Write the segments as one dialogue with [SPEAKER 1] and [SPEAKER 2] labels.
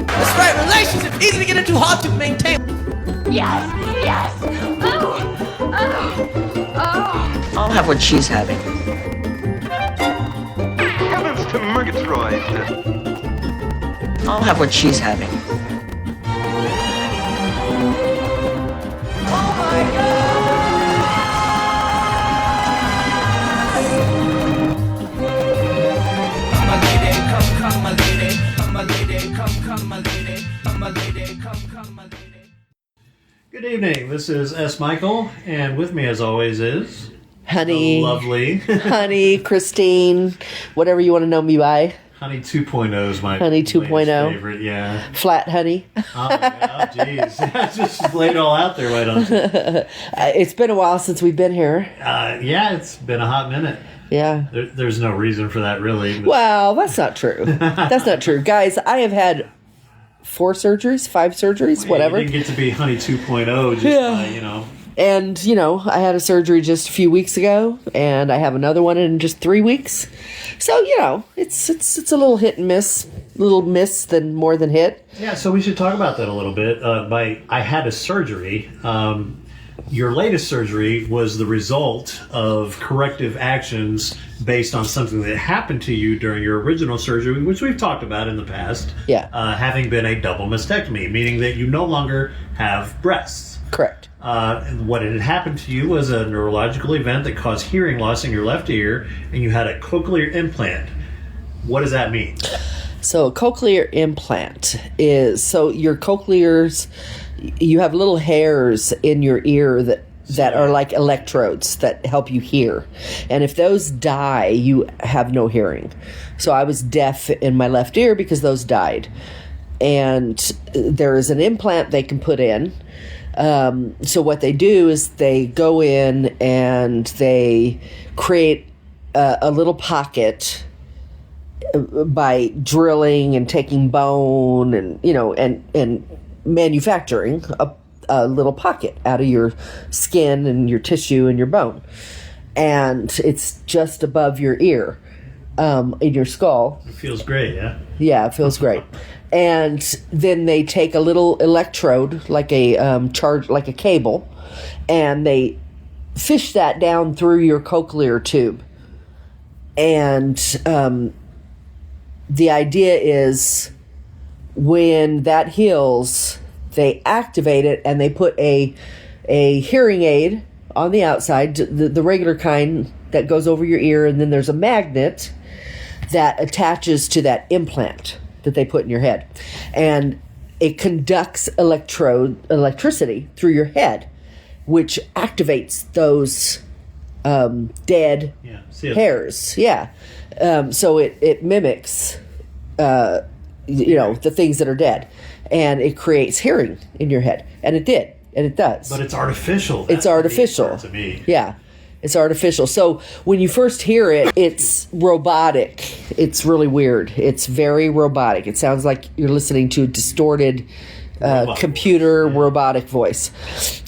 [SPEAKER 1] That's right, relationships easy to get into, hard to maintain.
[SPEAKER 2] Yes.
[SPEAKER 3] I'll have what she's having.
[SPEAKER 4] Heavens to Murgatroyd!
[SPEAKER 3] I'll have what she's having.
[SPEAKER 1] Oh my God!
[SPEAKER 5] I'm a lady, come my lady. I'm a lady, come my lady. I'm a lady, come my lady.
[SPEAKER 6] Good evening. This is S. Michael, and with me, as always, is
[SPEAKER 7] Honey,
[SPEAKER 6] the lovely
[SPEAKER 7] Honey, Christine, whatever you want to know me by.
[SPEAKER 6] Honey 2.0 is my
[SPEAKER 7] Honey 2.0.
[SPEAKER 6] favorite. Yeah.
[SPEAKER 7] Flat Honey.
[SPEAKER 6] Oh, jeez. Just laid it all out there, right on.
[SPEAKER 7] It's been a while since we've been here.
[SPEAKER 6] Yeah, it's been a hot minute.
[SPEAKER 7] Yeah.
[SPEAKER 6] There's no reason for that, really. But...
[SPEAKER 7] Well, that's not true. That's not true. Guys, I have had 5 surgeries, whatever.
[SPEAKER 6] You didn't get to be Honey 2.0 just by,
[SPEAKER 7] And, I had a surgery just a few weeks ago, and I have another one in just 3 weeks. So, it's a little hit and miss, little miss than more than hit.
[SPEAKER 6] Yeah, so we should talk about that a little bit. I had a surgery. Your latest surgery was the result of corrective actions based on something that happened to you during your original surgery, which we've talked about in the past.
[SPEAKER 7] Yeah.
[SPEAKER 6] Having been a double mastectomy, meaning that you no longer have breasts.
[SPEAKER 7] Correct.
[SPEAKER 6] What had happened to you was a neurological event that caused hearing loss in your left ear, and you had a cochlear implant. What does that mean?
[SPEAKER 7] So a cochlear implant is, so your cochlears, you have little hairs in your ear that are like electrodes that help you hear. And if those die, you have no hearing. So I was deaf in my left ear because those died. And there is an implant they can put in. So what they do is they go in and they create a little pocket by drilling and taking bone and, and manufacturing a little pocket out of your skin and your tissue and your bone. And it's just above your ear, in your skull.
[SPEAKER 6] It feels great, yeah?
[SPEAKER 7] Yeah, it feels great. And then they take a little electrode, like a like a cable, and they fish that down through your cochlear tube. And the idea is when that heals, they activate it and they put a hearing aid on the outside, the regular kind that goes over your ear, and then there's a magnet that attaches to that implant that they put in your head, and it conducts electricity through your head, which activates those dead hairs. Yeah. So it mimics, the things that are dead, and it creates hearing in your head, and it did, and it does.
[SPEAKER 6] But it's artificial.
[SPEAKER 7] It's artificial
[SPEAKER 6] to me.
[SPEAKER 7] Yeah. It's artificial. So when you first hear it, it's robotic. It's really weird. It's very robotic. It sounds like you're listening to a distorted computer robotic voice.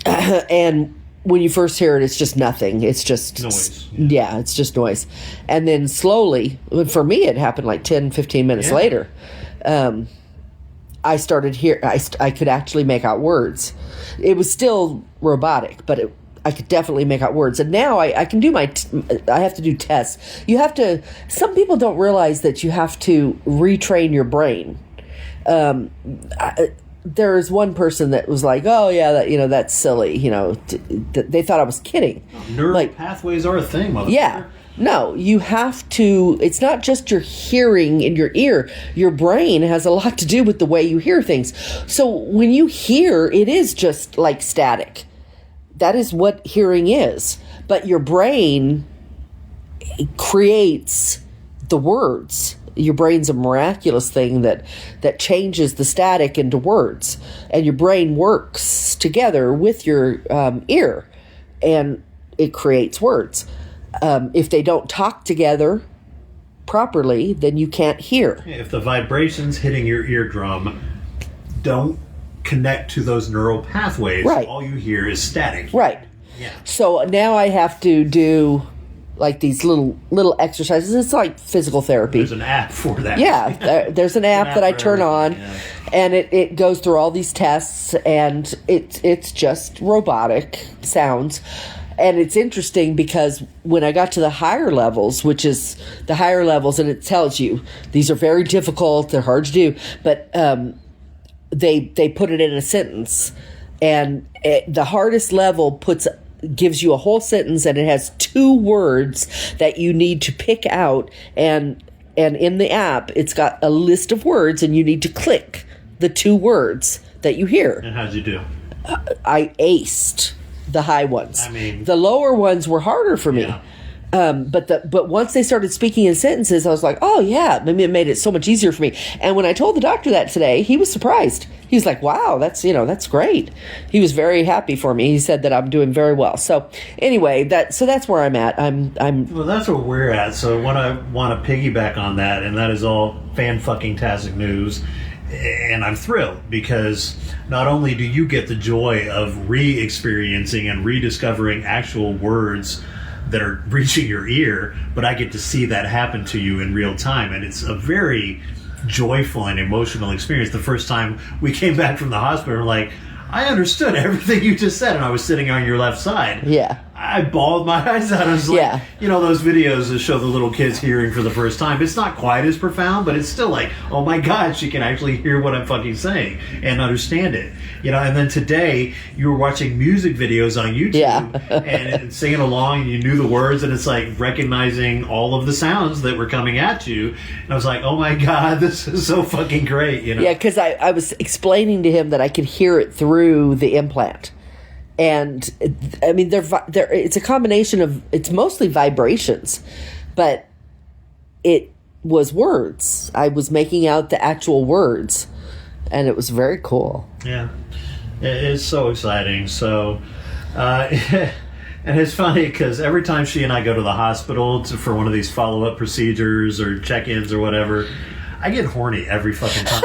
[SPEAKER 7] And when you first hear it, it's just nothing. It's just
[SPEAKER 6] noise.
[SPEAKER 7] Yeah, it's just noise. And then slowly, for me, it happened like 10, 15 minutes later. I started I could actually make out words. It was still robotic, but I could definitely make out words. And now I can do I have to do tests. Some people don't realize that you have to retrain your brain. There's one person that was like, oh yeah, that's silly. They thought I was kidding.
[SPEAKER 6] Neural pathways are a thing, motherfucker.
[SPEAKER 7] Yeah. No, you have to, it's not just your hearing in your ear. Your brain has a lot to do with the way you hear things. So when you hear, it is just like static. That is what hearing is. But your brain creates the words. Your brain's a miraculous thing that changes the static into words. And your brain works together with your ear. And it creates words. If they don't talk together properly, then you can't hear.
[SPEAKER 6] If the vibrations hitting your eardrum don't connect to those neural pathways,
[SPEAKER 7] right,
[SPEAKER 6] all you hear is static.
[SPEAKER 7] Right.
[SPEAKER 6] Yeah.
[SPEAKER 7] So now I have to do like these little exercises. It's like physical therapy.
[SPEAKER 6] There's an app for that.
[SPEAKER 7] Yeah, there's an app that I
[SPEAKER 6] for
[SPEAKER 7] turn on,
[SPEAKER 6] everything,
[SPEAKER 7] and it goes through all these tests, and it's just robotic sounds. And it's interesting because when I got to the higher levels, which is the higher levels, and it tells you these are very difficult, they're hard to do, but they put it in a sentence, and the hardest level gives you a whole sentence, and it has 2 words that you need to pick out, and in the app it's got a list of words, and you need to click the 2 words that you hear.
[SPEAKER 6] And how'd you do?
[SPEAKER 7] I aced the high ones.
[SPEAKER 6] I mean,
[SPEAKER 7] the lower ones were harder for me.
[SPEAKER 6] Yeah.
[SPEAKER 7] But once they started speaking in sentences, I was like, oh yeah, maybe it made it so much easier for me. And when I told the doctor that today, he was surprised. He was like, wow, that's great. He was very happy for me. He said that I'm doing very well. So anyway, that's where I'm at. I'm
[SPEAKER 6] Well, that's where we're at. So what I want to piggyback on that, and that is all fan-fucking-tastic news. And I'm thrilled because not only do you get the joy of re-experiencing and rediscovering actual words that are reaching your ear, but I get to see that happen to you in real time. And it's a very joyful and emotional experience. The first time we came back from the hospital, like, I understood everything you just said, and I was sitting on your left side.
[SPEAKER 7] Yeah.
[SPEAKER 6] I bawled my eyes out. I was like,
[SPEAKER 7] Yeah.
[SPEAKER 6] those videos that show the little kids hearing for the first time. It's not quite as profound, but it's still like, oh my God, she can actually hear what I'm fucking saying and understand it. And then today you were watching music videos on YouTube and singing along, and you knew the words, and it's like recognizing all of the sounds that were coming at you. And I was like, oh my God, this is so fucking great.
[SPEAKER 7] Yeah, because I was explaining to him that I could hear it through the implant. And I mean, it's a combination of, it's mostly vibrations, but it was words. I was making out the actual words, and it was very cool.
[SPEAKER 6] Yeah, it is so exciting. So, and it's funny because every time she and I go to the hospital for one of these follow-up procedures or check-ins or whatever, I get horny every fucking time.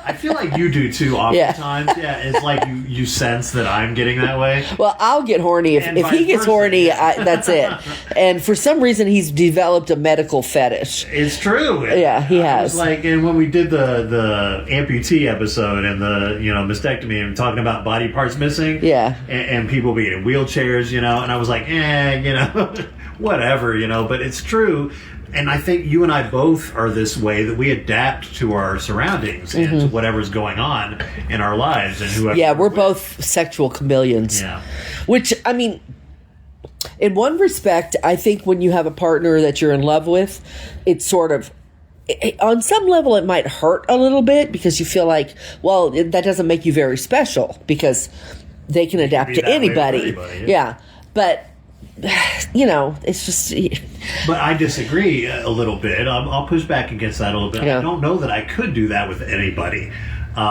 [SPEAKER 6] I feel like you do too oftentimes. Yeah, it's like you sense that I'm getting that way.
[SPEAKER 7] Well, I'll get horny. If he gets
[SPEAKER 6] versa.
[SPEAKER 7] horny, that's it. And for some reason, he's developed a medical fetish.
[SPEAKER 6] It's true.
[SPEAKER 7] Yeah, he has.
[SPEAKER 6] I was like, and when we did the amputee episode and the mastectomy and talking about body parts missing, and people being in wheelchairs, and I was like, whatever, but it's true. And I think you and I both are this way, that we adapt to our surroundings and to whatever's going on in our lives and whoever.
[SPEAKER 7] Yeah, we're both sexual chameleons.
[SPEAKER 6] Yeah.
[SPEAKER 7] Which, I mean, in one respect, I think when you have a partner that you're in love with, it's sort of, on some level, it might hurt a little bit because you feel like, well, that doesn't make you very special because they can adapt to anybody. Yeah. But, it's just...
[SPEAKER 6] But I disagree a little bit. I'll push back against that a little bit.
[SPEAKER 7] Yeah.
[SPEAKER 6] I don't know that I could do that with anybody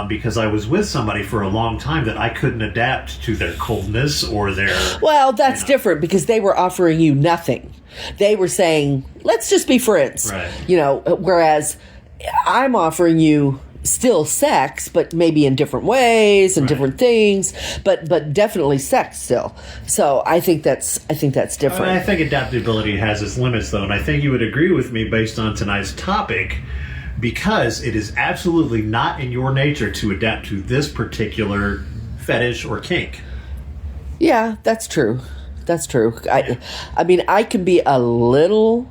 [SPEAKER 6] because I was with somebody for a long time that I couldn't adapt to their coldness or their...
[SPEAKER 7] Well, that's different because they were offering you nothing. They were saying, let's just be friends.
[SPEAKER 6] Right.
[SPEAKER 7] Whereas I'm offering you still sex, but maybe in different ways and different things, but definitely sex still. So I think that's different.
[SPEAKER 6] I think adaptability has its limits, though, and I think you would agree with me based on tonight's topic, because it is absolutely not in your nature to adapt to this particular fetish or kink.
[SPEAKER 7] Yeah, that's true. That's true. I mean, I can be a little...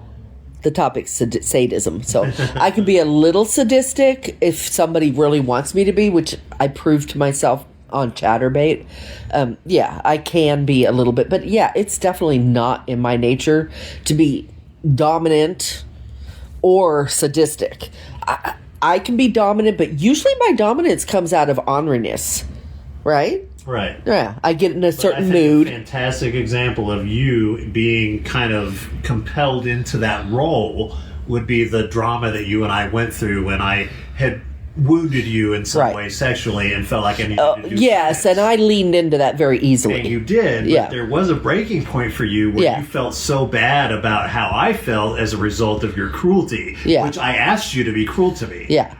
[SPEAKER 7] The topic's sadism. So I can be a little sadistic if somebody really wants me to be, which I proved to myself on Chatterbait. I can be a little bit. But yeah, it's definitely not in my nature to be dominant or sadistic. I can be dominant, but usually my dominance comes out of orneriness, right?
[SPEAKER 6] Right.
[SPEAKER 7] Yeah, I get in a certain
[SPEAKER 6] I think
[SPEAKER 7] mood.
[SPEAKER 6] A fantastic example of you being kind of compelled into that role would be the drama that you and I went through when I had wounded you in some way sexually and felt like I needed to do
[SPEAKER 7] yes,
[SPEAKER 6] sex.
[SPEAKER 7] and I leaned into that very easily.
[SPEAKER 6] And you did, but there was a breaking point for you where you felt so bad about how I felt as a result of your cruelty, which I asked you to be cruel to me.
[SPEAKER 7] Yeah.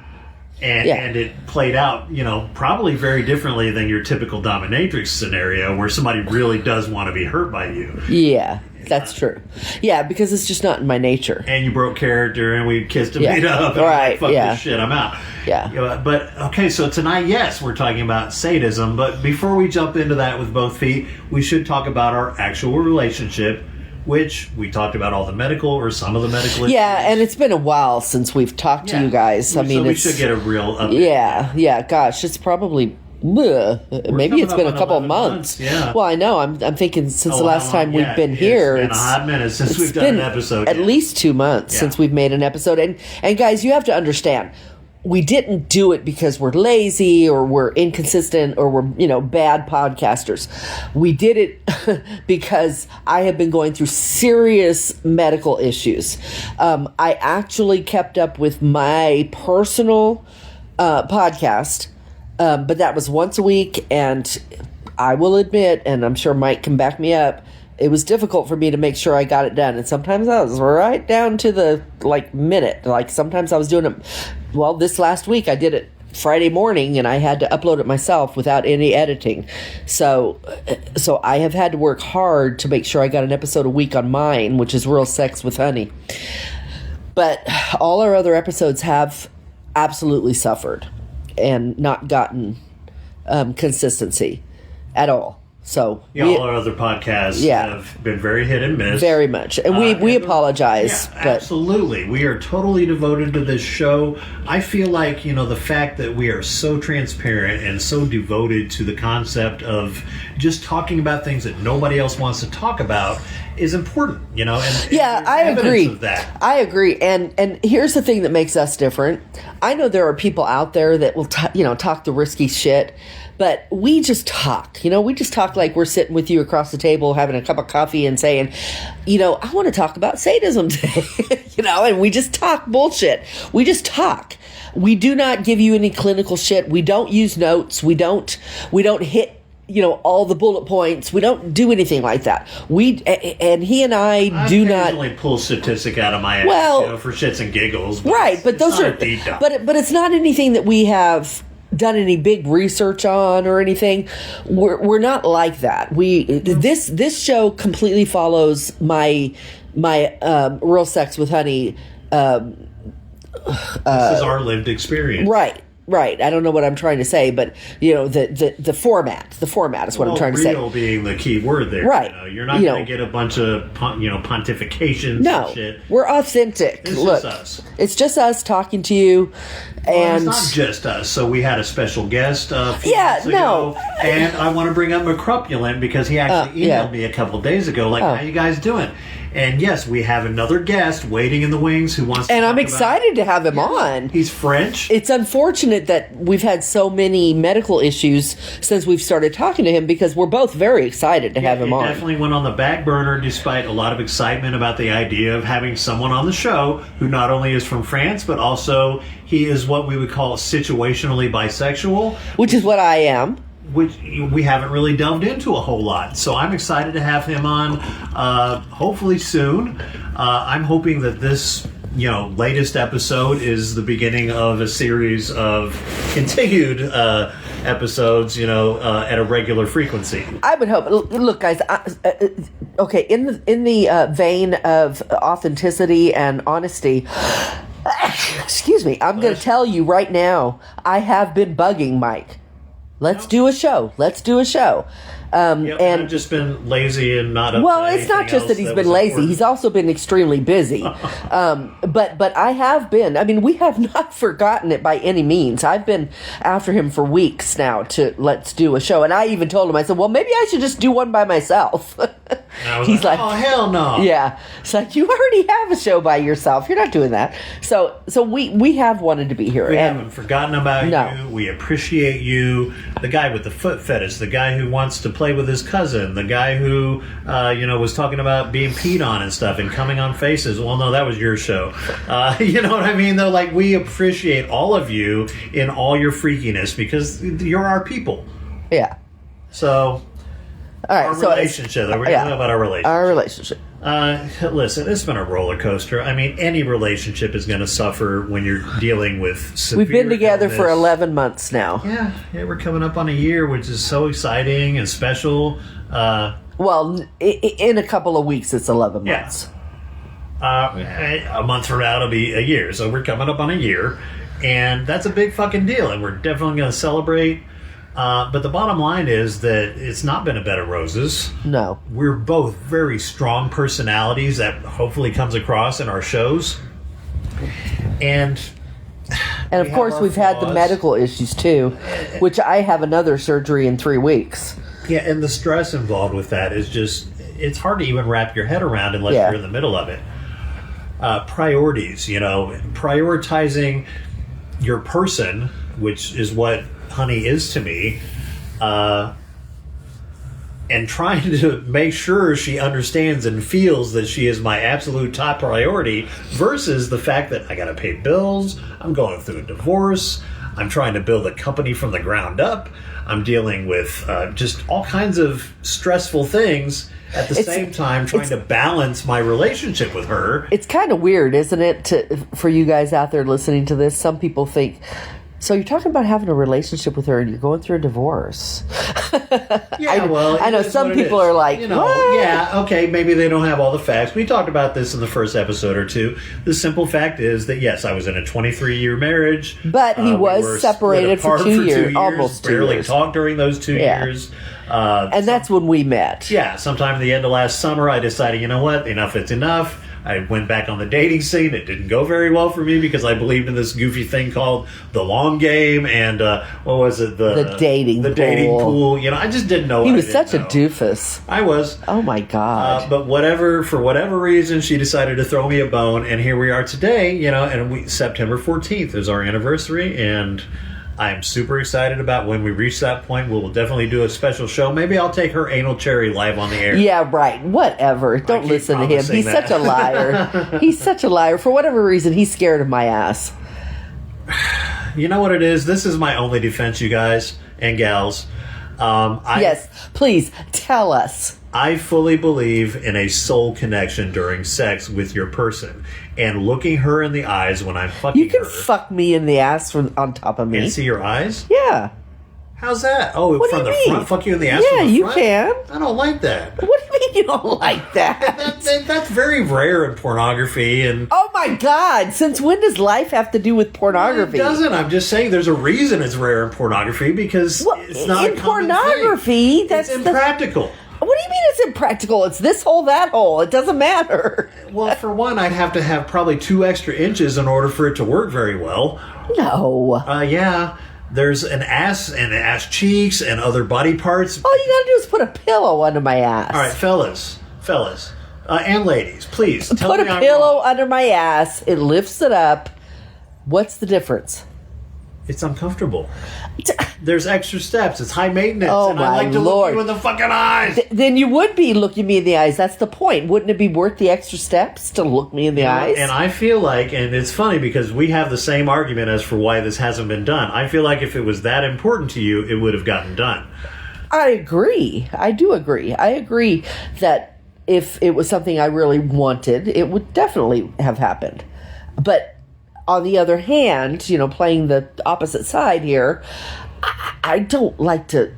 [SPEAKER 6] And it played out, probably very differently than your typical dominatrix scenario where somebody really does want to be hurt by you.
[SPEAKER 7] Yeah. That's true. Yeah, because it's just not in my nature.
[SPEAKER 6] And you broke character, and we kissed and
[SPEAKER 7] Yeah.
[SPEAKER 6] made up. And I'm
[SPEAKER 7] Right,
[SPEAKER 6] like, fuck
[SPEAKER 7] yeah.
[SPEAKER 6] this shit, I'm out.
[SPEAKER 7] Yeah.
[SPEAKER 6] You know, but, okay, so tonight, yes, we're talking about sadism. But before we jump into that with both feet, we should talk about our actual relationship, which we talked about all the medical or some of the medical issues.
[SPEAKER 7] Yeah, and it's been a while since we've talked to you guys. I mean,
[SPEAKER 6] so we
[SPEAKER 7] it's,
[SPEAKER 6] should get a real update.
[SPEAKER 7] Yeah. Gosh, it's probably maybe it's been
[SPEAKER 6] coming
[SPEAKER 7] a
[SPEAKER 6] up
[SPEAKER 7] couple
[SPEAKER 6] on
[SPEAKER 7] of
[SPEAKER 6] 11
[SPEAKER 7] months.
[SPEAKER 6] Yeah.
[SPEAKER 7] Well, I know. I'm thinking since
[SPEAKER 6] Oh,
[SPEAKER 7] the last
[SPEAKER 6] how long?
[SPEAKER 7] time we've
[SPEAKER 6] Yeah,
[SPEAKER 7] been here,
[SPEAKER 6] it's been a hot minute since we've done an episode.
[SPEAKER 7] At
[SPEAKER 6] yeah.
[SPEAKER 7] least 2 months
[SPEAKER 6] Yeah.
[SPEAKER 7] since we've made an episode. And guys, you have to understand, we didn't do it because we're lazy or we're inconsistent or we're, bad podcasters. We did it because I have been going through serious medical issues. I actually kept up with my personal podcast, but that was once a week, and I will admit, and I'm sure Mike can back me up, it was difficult for me to make sure I got it done. And sometimes I was right down to the minute. Like sometimes I was doing it. Well, this last week I did it Friday morning, and I had to upload it myself without any editing. So I have had to work hard to make sure I got an episode a week on mine, which is Real Sex with Honey. But all our other episodes have absolutely suffered and not gotten consistency at all. So
[SPEAKER 6] all our other podcasts have been very hit and miss.
[SPEAKER 7] Very much. And we apologize.
[SPEAKER 6] Yeah,
[SPEAKER 7] but
[SPEAKER 6] absolutely. We are totally devoted to this show. I feel like, the fact that we are so transparent and so devoted to the concept of just talking about things that nobody else wants to talk about is important, and
[SPEAKER 7] I
[SPEAKER 6] there's
[SPEAKER 7] agree.
[SPEAKER 6] evidence of that.
[SPEAKER 7] I agree. And here's the thing that makes us different. I know there are people out there that will talk the risky shit, but we just talk. We just talk like we're sitting with you across the table having a cup of coffee and saying, I want to talk about sadism today. And we just talk bullshit. We just talk. We do not give you any clinical shit. We don't use notes. We don't hit all the bullet points. We don't do anything like that. He and I do not
[SPEAKER 6] occasionally pull statistic out of my ass,
[SPEAKER 7] Well,
[SPEAKER 6] for shits and giggles. But
[SPEAKER 7] right, but
[SPEAKER 6] it's
[SPEAKER 7] those
[SPEAKER 6] not
[SPEAKER 7] are
[SPEAKER 6] a deep dive.
[SPEAKER 7] but it's not anything that we have done any big research on or anything. We're not like that. This show completely follows my Real Sex with Honey.
[SPEAKER 6] This is our lived experience.
[SPEAKER 7] Right. I don't know what I'm trying to say, but the format. The format is what I'm trying to say.
[SPEAKER 6] Real being the key word there.
[SPEAKER 7] Right.
[SPEAKER 6] You're not going to get a bunch of pontifications
[SPEAKER 7] No,
[SPEAKER 6] and shit.
[SPEAKER 7] we're authentic.
[SPEAKER 6] It's
[SPEAKER 7] Look,
[SPEAKER 6] just us.
[SPEAKER 7] it's just us talking to you,
[SPEAKER 6] Well,
[SPEAKER 7] and
[SPEAKER 6] it's not just us. So we had a special guest a few
[SPEAKER 7] Yeah,
[SPEAKER 6] months ago,
[SPEAKER 7] no.
[SPEAKER 6] and I want to bring up McCrupulent because he actually emailed me a couple days ago, like, how you guys doing? And yes, we have another guest waiting in the wings who wants to
[SPEAKER 7] and
[SPEAKER 6] talk
[SPEAKER 7] I'm excited to have him on.
[SPEAKER 6] He's French.
[SPEAKER 7] It's unfortunate that we've had so many medical issues since we've started talking to him, because we're both very excited to have him
[SPEAKER 6] It
[SPEAKER 7] on.
[SPEAKER 6] definitely went on the back burner despite a lot of excitement about the idea of having someone on the show who not only is from France, but also he is what we would call situationally bisexual.
[SPEAKER 7] Which is what I am.
[SPEAKER 6] Which we haven't really delved into a whole lot. So I'm excited to have him on hopefully soon. I'm hoping that this latest episode is the beginning of a series of continued episodes, at a regular frequency.
[SPEAKER 7] I would hope. Look, guys. Okay, in the vein of authenticity and honesty. Excuse me. I'm going to tell you right now. I have been bugging Mike. Let's do a show. And
[SPEAKER 6] I've just been lazy and not up to
[SPEAKER 7] well, it's not
[SPEAKER 6] anything
[SPEAKER 7] just
[SPEAKER 6] else
[SPEAKER 7] that he's been
[SPEAKER 6] was
[SPEAKER 7] lazy.
[SPEAKER 6] important.
[SPEAKER 7] He's also been extremely busy. But I have been. I mean, we have not forgotten it by any means. I've been after him for weeks now to let's do a show. And I even told him, I said, well, maybe I should just do one by myself. He's like,
[SPEAKER 6] oh, hell no.
[SPEAKER 7] Yeah. It's like, you already have a show by yourself. You're not doing that. So we have wanted to be here.
[SPEAKER 6] We
[SPEAKER 7] and
[SPEAKER 6] haven't forgotten about you. We appreciate you. The guy with the foot fetish, the guy who wants to play with his cousin, the guy who, was talking about being peed on and stuff and coming on faces. Well, no, that was your show. You know what I mean, though? Like, we appreciate all of you in all your freakiness because you're our people.
[SPEAKER 7] Yeah.
[SPEAKER 6] So,
[SPEAKER 7] all right.
[SPEAKER 6] our relationship. We're going to talk about our relationship.
[SPEAKER 7] Our relationship.
[SPEAKER 6] Listen, it's been a roller coaster. I mean, any relationship is going to suffer when you're dealing with severe
[SPEAKER 7] We've been together for
[SPEAKER 6] illness.
[SPEAKER 7] 11 months now.
[SPEAKER 6] Yeah, we're coming up on a year, which is so exciting and special.
[SPEAKER 7] Well, in a couple of weeks, it's 11
[SPEAKER 6] Yeah.
[SPEAKER 7] months.
[SPEAKER 6] A month from now, it'll be a year. So we're coming up on a year. And that's a big fucking deal. And we're definitely going to celebrate. But the bottom line is that it's not been a bed of roses.
[SPEAKER 7] No.
[SPEAKER 6] We're both very strong personalities that hopefully comes across in our shows. And
[SPEAKER 7] of course, we've had the medical issues too, which I have another surgery in 3 weeks.
[SPEAKER 6] Yeah, and the stress involved with that is just, it's hard to even wrap your head around unless you're in the middle of it. Priorities, prioritizing your person, which is what Hunny is to me, and trying to make sure she understands and feels that she is my absolute top priority versus the fact that I got to pay bills, I'm going through a divorce, I'm trying to build a company from the ground up, I'm dealing with just all kinds of stressful things at the same time trying to balance my relationship with her.
[SPEAKER 7] It's kind of weird, isn't it, for you guys out there listening to this? Some people think, so you're talking about having a relationship with her and you're going through a divorce. I know some people are like, what?
[SPEAKER 6] Yeah, okay, maybe they don't have all the facts. We talked about this in the first episode or two. The simple fact is that, yes, I was in a 23-year marriage.
[SPEAKER 7] But he was separated for 2 years, almost 2 years.
[SPEAKER 6] Barely talked during those 2 years.
[SPEAKER 7] And that's when we met.
[SPEAKER 6] Yeah, sometime at the end of last summer, I decided, you know what, enough is enough. I went back on the dating scene. It didn't go very well for me because I believed in this goofy thing called the long game and what was it?
[SPEAKER 7] The dating
[SPEAKER 6] pool. I just didn't know.
[SPEAKER 7] He was such a doofus.
[SPEAKER 6] I was.
[SPEAKER 7] Oh my God.
[SPEAKER 6] But for whatever reason, she decided to throw me a bone, and here we are today. And September 14th is our anniversary, and I'm super excited about when we reach that point. We'll definitely do a special show. Maybe I'll take her anal cherry live on the air.
[SPEAKER 7] Yeah, right. Whatever. Don't listen to him. He's such a liar. He's such a liar. For whatever reason, he's scared of my ass.
[SPEAKER 6] You know what it is? This is my only defense, you guys and gals.
[SPEAKER 7] Yes, please tell us.
[SPEAKER 6] I fully believe in a soul connection during sex with your person. And looking her in the eyes when I'm fucking her.
[SPEAKER 7] You can fuck me in the ass from on top of me.
[SPEAKER 6] And see your eyes?
[SPEAKER 7] Yeah.
[SPEAKER 6] How's that? Oh,
[SPEAKER 7] what
[SPEAKER 6] from
[SPEAKER 7] do
[SPEAKER 6] the
[SPEAKER 7] you mean?
[SPEAKER 6] front? Fuck you in the ass
[SPEAKER 7] Yeah,
[SPEAKER 6] from the
[SPEAKER 7] you
[SPEAKER 6] front?
[SPEAKER 7] can.
[SPEAKER 6] I don't like that.
[SPEAKER 7] What do you mean you don't like that?
[SPEAKER 6] That's very rare in pornography. And
[SPEAKER 7] oh my God, since when does life have to do with pornography?
[SPEAKER 6] It doesn't. I'm just saying there's a reason it's rare in pornography because it's not
[SPEAKER 7] in pornography.
[SPEAKER 6] Thing.
[SPEAKER 7] That's
[SPEAKER 6] it's impractical.
[SPEAKER 7] What do you mean it's impractical? It's this hole, that hole. It doesn't matter.
[SPEAKER 6] Well, for one, I'd have to have probably 2 extra inches in order for it to work very well.
[SPEAKER 7] No.
[SPEAKER 6] Yeah. There's an ass and ass cheeks and other body parts.
[SPEAKER 7] All you gotta do is put a pillow under my ass.
[SPEAKER 6] All right, fellas, and ladies, please tell me
[SPEAKER 7] put a pillow under my ass. It lifts it up. What's the difference?
[SPEAKER 6] It's uncomfortable. There's extra steps. It's high maintenance.
[SPEAKER 7] Oh,
[SPEAKER 6] and I like to look you in the fucking eyes.
[SPEAKER 7] Then you would be looking me in the eyes. That's the point. Wouldn't it be worth the extra steps to look me in the eyes?
[SPEAKER 6] And I feel like, and it's funny because we have the same argument as for why this hasn't been done. I feel like if it was that important to you, it would have gotten done.
[SPEAKER 7] I agree. I do agree. I agree that if it was something I really wanted, it would definitely have happened. But on the other hand, playing the opposite side here, I don't like to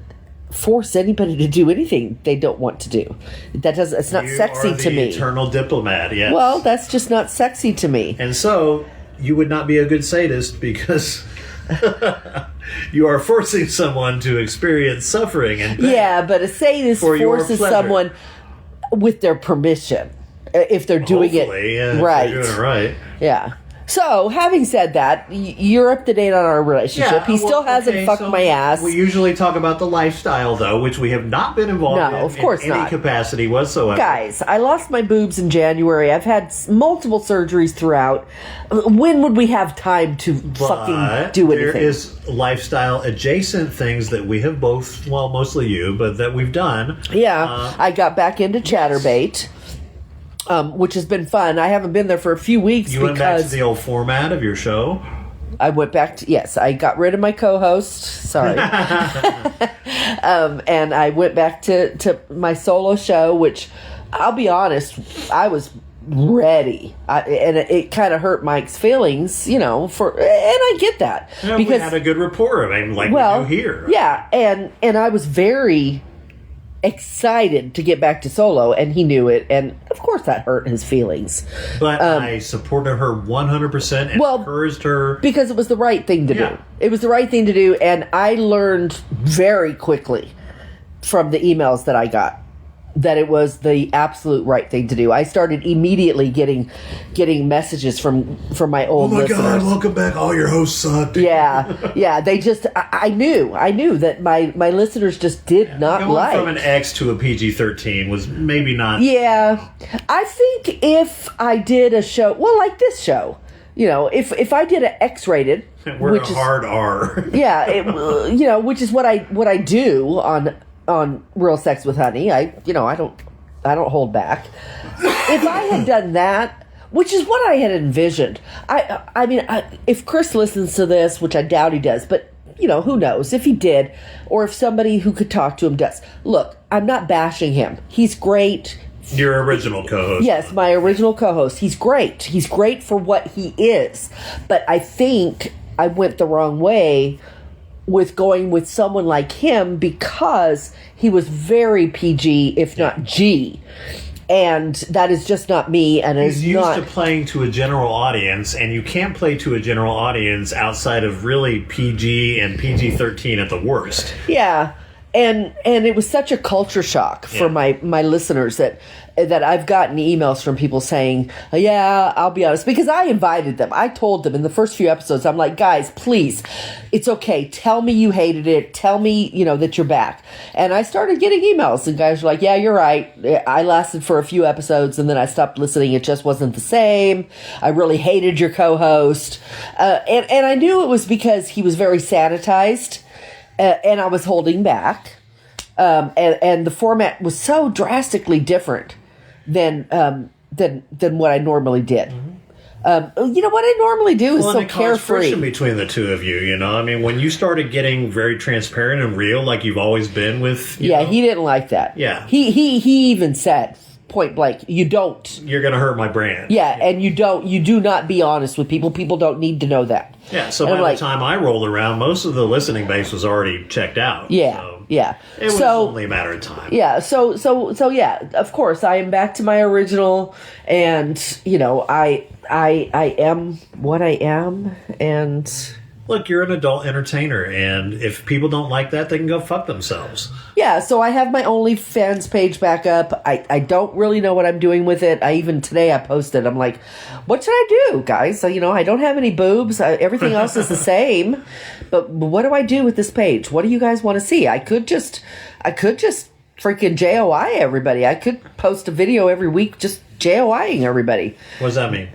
[SPEAKER 7] force anybody to do anything they don't want to do. It's not sexy to me.
[SPEAKER 6] Eternal diplomat, yes.
[SPEAKER 7] Well, that's just not sexy to me.
[SPEAKER 6] And so you would not be a good sadist because you are forcing someone to experience suffering and pain.
[SPEAKER 7] Yeah, but a sadist forces someone with their permission if they're doing it right.
[SPEAKER 6] If they're doing it right.
[SPEAKER 7] Yeah. So, having said that, you're up to date on our relationship.
[SPEAKER 6] Yeah,
[SPEAKER 7] he still hasn't fucked my ass.
[SPEAKER 6] We usually talk about the lifestyle, though, which we have not been involved in
[SPEAKER 7] of course
[SPEAKER 6] in any
[SPEAKER 7] not.
[SPEAKER 6] capacity whatsoever.
[SPEAKER 7] Guys, I lost my boobs in January. I've had multiple surgeries throughout. When would we have time to fucking do anything?
[SPEAKER 6] There is lifestyle adjacent things that we have both, well, mostly you, but that we've done.
[SPEAKER 7] Yeah, I got back into Chatterbait. Which has been fun. I haven't been there for a few weeks
[SPEAKER 6] You went back to the old format of your show?
[SPEAKER 7] I went back to, yes, I got rid of my co-host. Sorry. And I went back to my solo show, which I'll be honest, I was ready. And it kind of hurt Mike's feelings, and I get that.
[SPEAKER 6] Yeah, because we had a good rapport, we do here.
[SPEAKER 7] Yeah, and I was very excited to get back to solo, and he knew it, and of course that hurt his feelings.
[SPEAKER 6] But I supported her 100% and encouraged her.
[SPEAKER 7] Because it was the right thing to do. It was the right thing to do, and I learned very quickly from the emails that I got that it was the absolute right thing to do. I started immediately getting messages from my old listeners.
[SPEAKER 6] God, welcome back. All your hosts sucked.
[SPEAKER 7] Yeah. They just, I knew that my listeners just did not
[SPEAKER 6] Going
[SPEAKER 7] like.
[SPEAKER 6] from an X to a PG-13 was maybe not.
[SPEAKER 7] Yeah. I think if I did a show, well, like this show, if I did an X-rated,
[SPEAKER 6] We're a hard R.
[SPEAKER 7] yeah, which is what I do on Real Sex with Honey. I don't hold back. If I had done that, which is what I had envisioned, I mean, if Chris listens to this, which I doubt he does, but who knows if he did, or if somebody who could talk to him does. Look, I'm not bashing him. He's great.
[SPEAKER 6] Your original co-host.
[SPEAKER 7] Yes, my original co-host. He's great. He's great for what he is. But I think I went the wrong way with going with someone like him because he was very PG, if not G. And that is just not me. And
[SPEAKER 6] he's used
[SPEAKER 7] not
[SPEAKER 6] to playing to a general audience, and you can't play to a general audience outside of really PG and PG-13 at the worst.
[SPEAKER 7] Yeah. And it was such a culture shock for my listeners that I've gotten emails from people saying, yeah, I'll be honest, because I invited them. I told them in the first few episodes, I'm like, guys, please, it's okay. Tell me you hated it. Tell me, that you're back. And I started getting emails, and guys were like, yeah, you're right. I lasted for a few episodes, and then I stopped listening. It just wasn't the same. I really hated your co-host. And I knew it was because he was very sanitized. And I was holding back, and the format was so drastically different than what I normally did. What I normally do is so
[SPEAKER 6] it caused
[SPEAKER 7] carefree.
[SPEAKER 6] friction between the two of you. I mean, when you started getting very transparent and real, like you've always been with.
[SPEAKER 7] He didn't like that.
[SPEAKER 6] Yeah,
[SPEAKER 7] he even said point blank, you're
[SPEAKER 6] going to hurt my brand.
[SPEAKER 7] Yeah, and you do not be honest with people. People don't need to know that.
[SPEAKER 6] Yeah, so by the time I rolled around, most of the listening base was already checked out.
[SPEAKER 7] Yeah,
[SPEAKER 6] so
[SPEAKER 7] yeah.
[SPEAKER 6] It was only a matter of time.
[SPEAKER 7] Yeah, so yeah, of course, I am back to my original, and, I am what I am, and...
[SPEAKER 6] Look, you're an adult entertainer, and if people don't like that, they can go fuck themselves.
[SPEAKER 7] Yeah, so I have my OnlyFans page back up. I don't really know what I'm doing with it. Today I posted, I'm like, what should I do, guys? So, I don't have any boobs. Everything else is the same. But what do I do with this page? What do you guys want to see? I could just freaking JOI everybody. I could post a video every week just JOIing everybody.
[SPEAKER 6] What does that mean?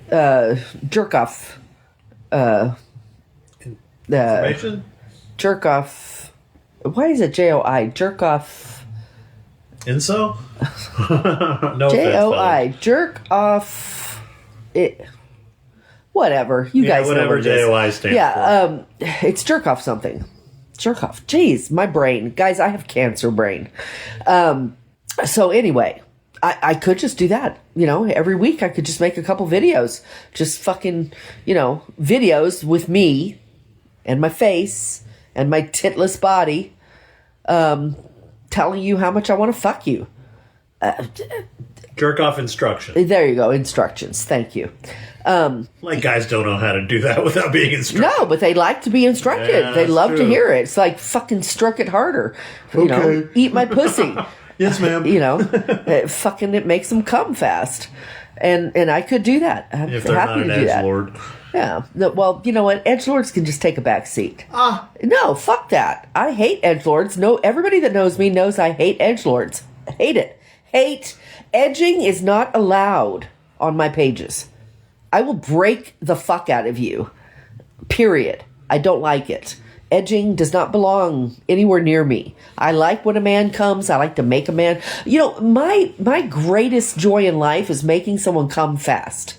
[SPEAKER 7] Jerk off.
[SPEAKER 6] Information?
[SPEAKER 7] Jerk off. Why is it JOI? Jerk off.
[SPEAKER 6] Inso? No
[SPEAKER 7] JOI. Jerk off. It. Whatever. You guys know
[SPEAKER 6] whatever
[SPEAKER 7] what it is.
[SPEAKER 6] JOI stands for.
[SPEAKER 7] It's jerk off something. Jerk off. Jeez, my brain. Guys, I have cancer brain. So anyway, I could just do that. Every week I could just make a couple videos. Just fucking, videos with me and my face and my titless body, telling you how much I want to fuck you.
[SPEAKER 6] Jerk off instructions.
[SPEAKER 7] There you go, instructions. Thank you.
[SPEAKER 6] Guys don't know how to do that without being instructed.
[SPEAKER 7] No, but they like to be instructed.
[SPEAKER 6] Yeah,
[SPEAKER 7] they love
[SPEAKER 6] true.
[SPEAKER 7] to hear it. It's like, fucking stroke it harder.
[SPEAKER 6] Okay.
[SPEAKER 7] Eat my pussy.
[SPEAKER 6] Yes, ma'am.
[SPEAKER 7] It makes them come fast. And I could do that. I'm
[SPEAKER 6] If they're
[SPEAKER 7] happy
[SPEAKER 6] not
[SPEAKER 7] to
[SPEAKER 6] an
[SPEAKER 7] do that.
[SPEAKER 6] edgelord.
[SPEAKER 7] Yeah. Well, you know what? Edgelords can just take a back seat. No, fuck that. I hate edgelords. No, everybody that knows me knows I hate edgelords. Hate it. Hate. Edging is not allowed on my pages. I will break the fuck out of you. Period. I don't like it. Edging does not belong anywhere near me. I like when a man comes. I like to make a man. My greatest joy in life is making someone come fast.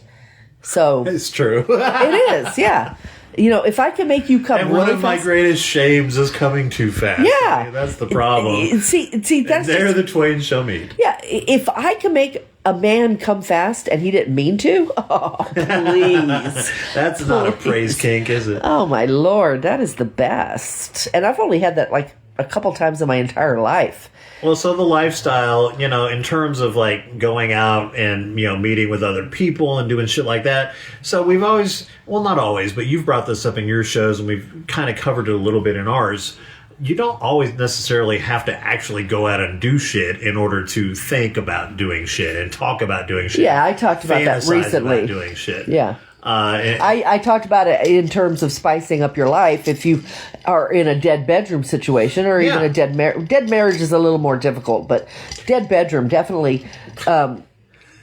[SPEAKER 7] So
[SPEAKER 6] It's true.
[SPEAKER 7] it is, yeah. If I can make you come
[SPEAKER 6] And
[SPEAKER 7] really
[SPEAKER 6] one of my
[SPEAKER 7] fast,
[SPEAKER 6] greatest shames is coming too fast.
[SPEAKER 7] yeah,
[SPEAKER 6] I mean, that's the problem.
[SPEAKER 7] See, that's
[SPEAKER 6] There
[SPEAKER 7] just,
[SPEAKER 6] the twain shall meet.
[SPEAKER 7] yeah. If I can make a man come fast and he didn't mean to, oh please.
[SPEAKER 6] That's not a praise kink, is it?
[SPEAKER 7] Oh my lord, that is the best. And I've only had that a couple times in my entire life.
[SPEAKER 6] Well, so the lifestyle, in terms of like going out and, meeting with other people and doing shit like that. So we've always, well, not always, but you've brought this up in your shows and we've kind of covered it a little bit in ours. You don't always necessarily have to actually go out and do shit in order to think about doing shit and talk about doing shit.
[SPEAKER 7] Yeah, I talked about that
[SPEAKER 6] Fantasize
[SPEAKER 7] recently.
[SPEAKER 6] about doing shit.
[SPEAKER 7] Yeah.
[SPEAKER 6] And
[SPEAKER 7] I talked about it in terms of spicing up your life. If you are in a dead bedroom situation or even
[SPEAKER 6] Yeah.
[SPEAKER 7] a dead marriage is a little more difficult, but dead bedroom, definitely,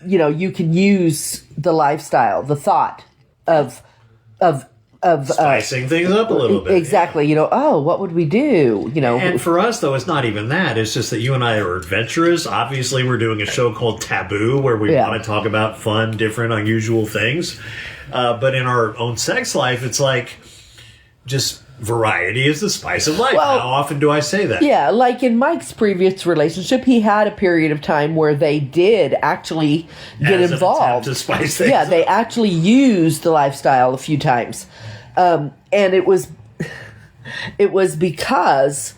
[SPEAKER 7] you can use the lifestyle, the thought of
[SPEAKER 6] spicing things up a little bit.
[SPEAKER 7] Exactly. What would we do?
[SPEAKER 6] And for us, though, it's not even that. It's just that you and I are adventurous. Obviously, we're doing a show called Taboo where we want to talk about fun, different, unusual things. But in our own sex life, it's like just variety is the spice of life.
[SPEAKER 7] Well,
[SPEAKER 6] how often do I say that?
[SPEAKER 7] Yeah, like in Mike's previous relationship, he had a period of time where they did actually get
[SPEAKER 6] As an
[SPEAKER 7] involved.
[SPEAKER 6] attempt to spice things
[SPEAKER 7] Yeah,
[SPEAKER 6] up.
[SPEAKER 7] they actually used the lifestyle a few times. And it was because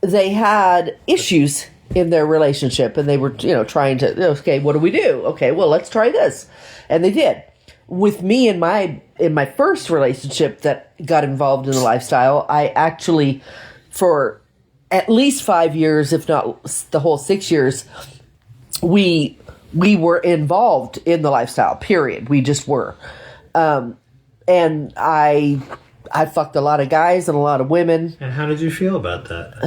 [SPEAKER 7] they had issues in their relationship and they were, trying to, okay, what do we do? Okay, well, let's try this. And they did. With me in my first relationship that got involved in the lifestyle, I actually, for at least 5 years, if not the whole 6 years, we were involved in the lifestyle, period. We just were. And I fucked a lot of guys and a lot of women.
[SPEAKER 6] And how did you feel about that?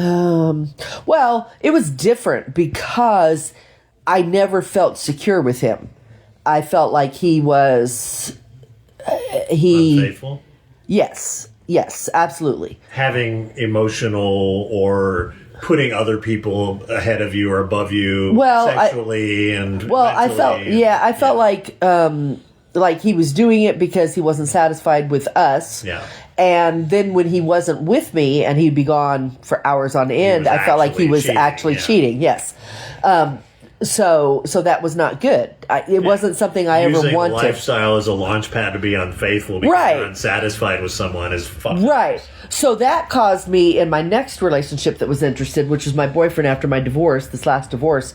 [SPEAKER 7] Well, it was different because I never felt secure with him. I felt like he was...
[SPEAKER 6] Unfaithful?
[SPEAKER 7] Yes, absolutely.
[SPEAKER 6] Having emotional or putting other people ahead of you or above you sexually and mentally.
[SPEAKER 7] I felt like he was doing it because he wasn't satisfied with us.
[SPEAKER 6] Yeah.
[SPEAKER 7] And then when he wasn't with me and he'd be gone for hours on end, I felt like he was actually cheating. Yes. So that was not good. It wasn't something I ever
[SPEAKER 6] Using
[SPEAKER 7] wanted.
[SPEAKER 6] lifestyle as a launch pad to be unfaithful because you're unsatisfied with someone is fucked.
[SPEAKER 7] Right. So that caused me in my next relationship that was interested, which was my boyfriend after my divorce, this last divorce,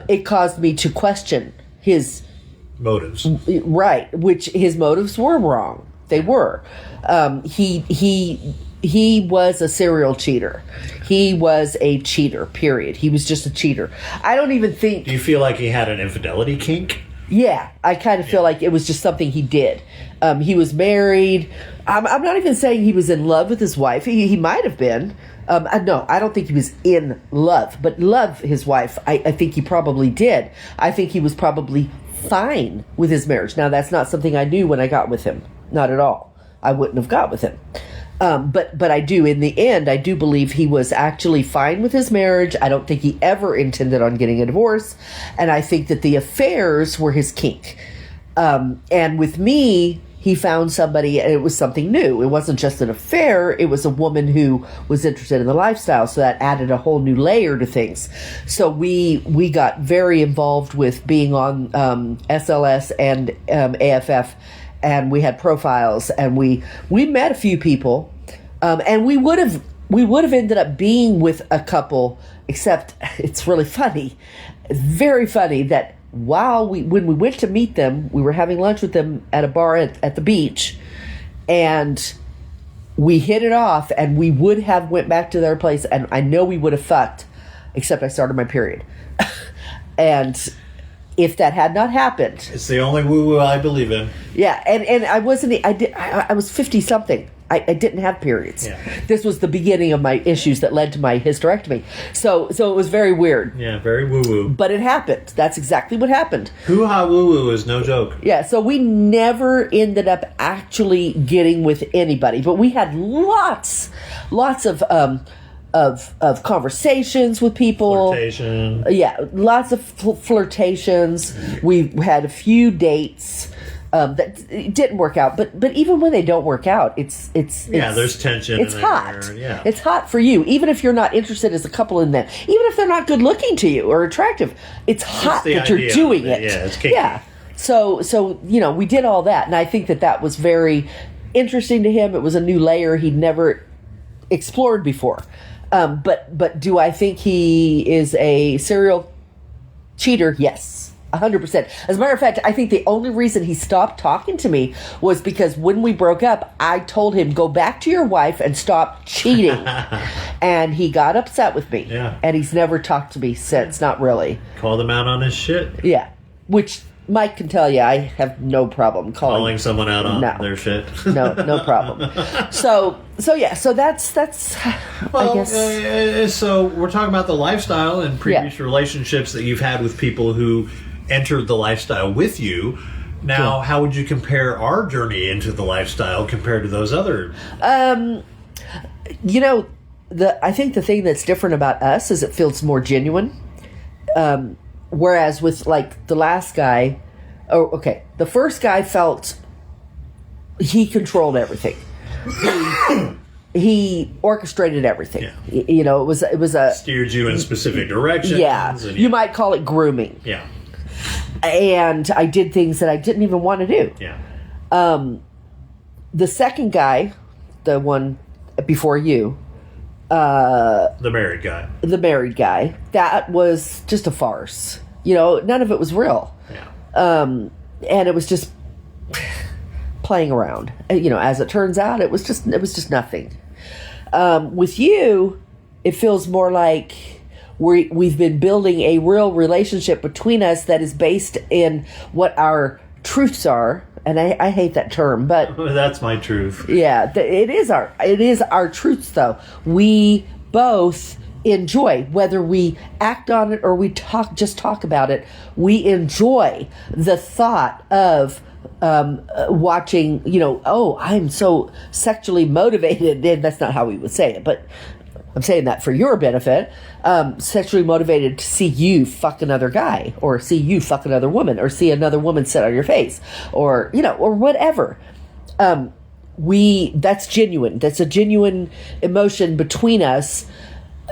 [SPEAKER 7] it caused me to question his
[SPEAKER 6] motives.
[SPEAKER 7] Right, which his motives were wrong. They were. He was a serial cheater. He was a cheater, period. He was just a cheater. I don't even think...
[SPEAKER 6] Do you feel like he had an infidelity kink?
[SPEAKER 7] Yeah, I kind of feel like it was just something he did. He was married. I'm not even saying he was in love with his wife. He might have been. No, I don't think he was in love. But love his wife, I think he probably did. I think he was probably fine with his marriage. Now, that's not something I knew when I got with him. Not at all. I wouldn't have got with him. But I do, in the end, I do believe he was actually fine with his marriage. I don't think he ever intended on getting a divorce. And I think that the affairs were his kink. And with me, he found somebody, and it was something new. It wasn't just an affair. It was a woman who was interested in the lifestyle. So that added a whole new layer to things. So we got very involved with being on SLS and AFF. And we had profiles, and we met a few people, and we would have ended up being with a couple. Except it's really funny, very funny that when we went to meet them, we were having lunch with them at a bar at the beach, and we hit it off, and we would have went back to their place, and I know we would have fucked, except I started my period, and. If that had not happened,
[SPEAKER 6] it's the only woo-woo I believe in.
[SPEAKER 7] Yeah, and I wasn't. I was 50 something. I didn't have periods.
[SPEAKER 6] Yeah.
[SPEAKER 7] This was the beginning of my issues that led to my hysterectomy. So it was very weird.
[SPEAKER 6] Yeah, very woo-woo.
[SPEAKER 7] But it happened. That's exactly what happened.
[SPEAKER 6] Hoo-ha woo-woo is no joke.
[SPEAKER 7] Yeah, so we never ended up actually getting with anybody, but we had lots of conversations with people.
[SPEAKER 6] Flirtation.
[SPEAKER 7] Yeah, lots of flirtations. We had a few dates that it didn't work out. But even when they don't work out, it's
[SPEAKER 6] there's tension.
[SPEAKER 7] It's hot.
[SPEAKER 6] There. Yeah,
[SPEAKER 7] it's hot for you. Even if you're not interested as a couple in them, even if they're not good looking to you or attractive, it's hot that you're doing it.
[SPEAKER 6] Yeah, it's kinky.
[SPEAKER 7] Yeah. So we did all that, and I think that was very interesting to him. It was a new layer he'd never explored before. But do I think he is a serial cheater? Yes. 100%. As a matter of fact, I think the only reason he stopped talking to me was because when we broke up, I told him, go back to your wife and stop cheating. And he got upset with me.
[SPEAKER 6] Yeah.
[SPEAKER 7] And he's never talked to me since. Not really.
[SPEAKER 6] Called him out on his shit.
[SPEAKER 7] Yeah. Which Mike can tell you, I have no problem
[SPEAKER 6] Calling someone out on their shit.
[SPEAKER 7] No problem. So that's
[SPEAKER 6] Well,
[SPEAKER 7] I guess.
[SPEAKER 6] So we're talking about the lifestyle and previous relationships that you've had with people who entered the lifestyle with you. Now, how would you compare our journey into the lifestyle compared to those other?
[SPEAKER 7] You know, I think the thing that's different about us is it feels more genuine. Whereas with like the last guy, the first guy felt he controlled everything. He orchestrated everything.
[SPEAKER 6] Yeah.
[SPEAKER 7] You know, it was a
[SPEAKER 6] steered you in specific directions.
[SPEAKER 7] Yeah, you might call it grooming.
[SPEAKER 6] Yeah.
[SPEAKER 7] And I did things that I didn't even want to do.
[SPEAKER 6] Yeah.
[SPEAKER 7] The second guy, the one before you,
[SPEAKER 6] the married guy,
[SPEAKER 7] that was just a farce. You know, none of it was real.
[SPEAKER 6] Yeah.
[SPEAKER 7] And it was just playing around. You know, as it turns out, it was just nothing. With you, it feels more like we've been building a real relationship between us that is based in what our truths are. And I hate that term, but
[SPEAKER 6] that's my truth.
[SPEAKER 7] Yeah, it is our truths, though. We both enjoy, whether we act on it or we just talk about it. We enjoy the thought of watching. You know, oh, I'm so sexually motivated, and that's not how we would say it, but I'm saying that for your benefit. Sexually motivated to see you fuck another guy, or see you fuck another woman, or see another woman sit on your face, or, you know, or whatever. That's genuine. That's a genuine emotion between us.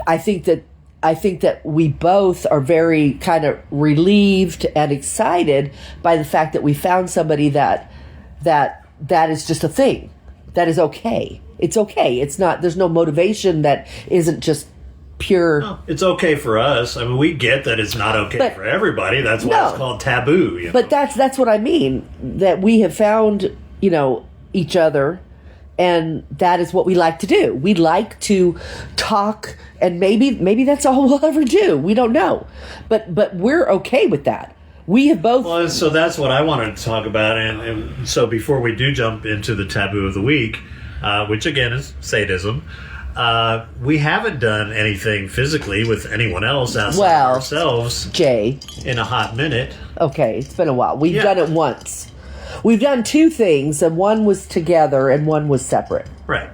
[SPEAKER 7] I think that we both are very kind of relieved and excited by the fact that we found somebody that is just a thing. That is okay. It's okay. It's not, there's no motivation that isn't just pure.
[SPEAKER 6] No, it's okay for us. I mean, we get that it's not okay for everybody. That's why it's called taboo. You know?
[SPEAKER 7] But that's what I mean. That we have found, you know, each other, and that is what we like to do. We like to talk, and maybe that's all we'll ever do. We don't know. But we're okay with that. We have both.
[SPEAKER 6] Well, so that's what I wanted to talk about. And so before we do jump into the taboo of the week, which again is sadism, we haven't done anything physically with anyone else outside of ourselves,
[SPEAKER 7] Jay,
[SPEAKER 6] in a hot minute.
[SPEAKER 7] Okay, it's been a while. We've done it once. We've done two things, and one was together and one was separate.
[SPEAKER 6] Right.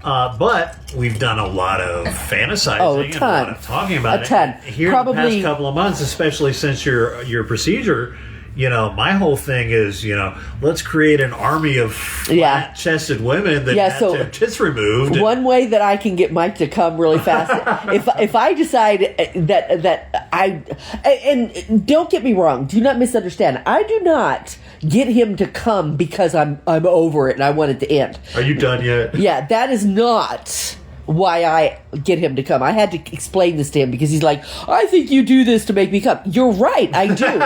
[SPEAKER 6] But we've done a lot of fantasizing and a lot of talking about it. Here
[SPEAKER 7] Probably
[SPEAKER 6] in the past couple of months, especially since your procedure, you know, my whole thing is, you know, let's create an army of flat-chested women that have to have tits removed.
[SPEAKER 7] One way that I can get Mike to come really fast, if I decide that I, and don't get me wrong, do not misunderstand, I do not get him to come because I'm over it and I want it to end.
[SPEAKER 6] Are you done yet?
[SPEAKER 7] Yeah, that is not why I get him to come. I had to explain this to him because he's like, I think you do this to make me come. You're right, I do.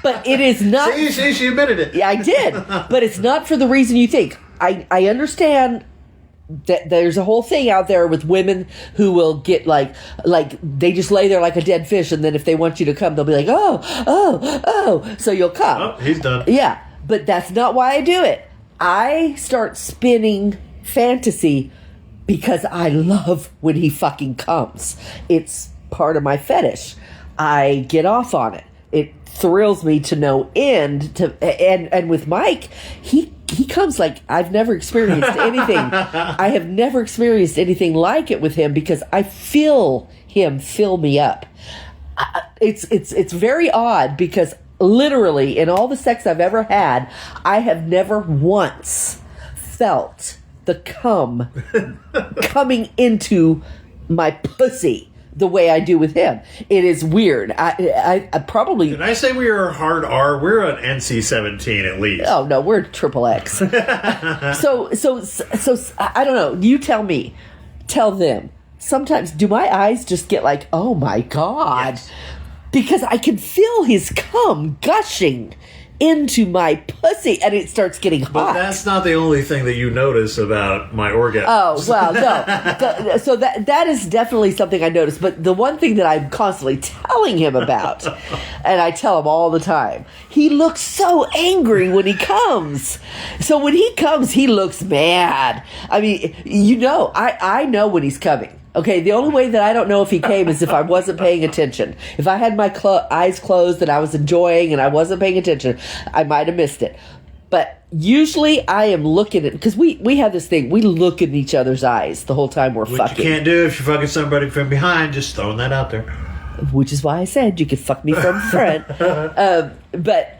[SPEAKER 7] But it is not.
[SPEAKER 6] See, she admitted it.
[SPEAKER 7] Yeah, I did. But it's not for the reason you think. I understand that there's a whole thing out there with women who will get like they just lay there like a dead fish, and then if they want you to come, they'll be like, oh, so you'll come.
[SPEAKER 6] Oh, he's done.
[SPEAKER 7] Yeah, but that's not why I do it. I start spinning fantasy because I love when he fucking comes. It's part of my fetish. I get off on it. It thrills me to no end. And with Mike, he comes like I've never experienced anything. I have never experienced anything like it with him because I feel him fill me up. It's very odd because literally in all the sex I've ever had, I have never once felt the cum coming into my pussy the way I do with him. It is weird. I probably.
[SPEAKER 6] Did I say we were a hard R? We're an NC-17 at least.
[SPEAKER 7] Oh no, we're triple X. So I don't know. You tell me. tell them, sometimes do my eyes just get like, oh my God?
[SPEAKER 6] Yes.
[SPEAKER 7] Because I can feel his cum gushing into my pussy, and it starts getting hot.
[SPEAKER 6] But that's not the only thing that you notice about my orgasm.
[SPEAKER 7] Oh, well, no. So that is definitely something I noticed. But the one thing that I'm constantly telling him about, and I tell him all the time, he looks so angry when he comes. So when he comes, he looks mad. I mean, I know when he's coming. Okay, the only way that I don't know if he came is if I wasn't paying attention. If I had my eyes closed and I was enjoying and I wasn't paying attention, I might have missed it. But usually I am looking at, because we have this thing, we look in each other's eyes the whole time we're
[SPEAKER 6] Which
[SPEAKER 7] fucking.
[SPEAKER 6] you can't do if you're fucking somebody from behind, just throwing that out there.
[SPEAKER 7] Which is why I said you could fuck me from front. But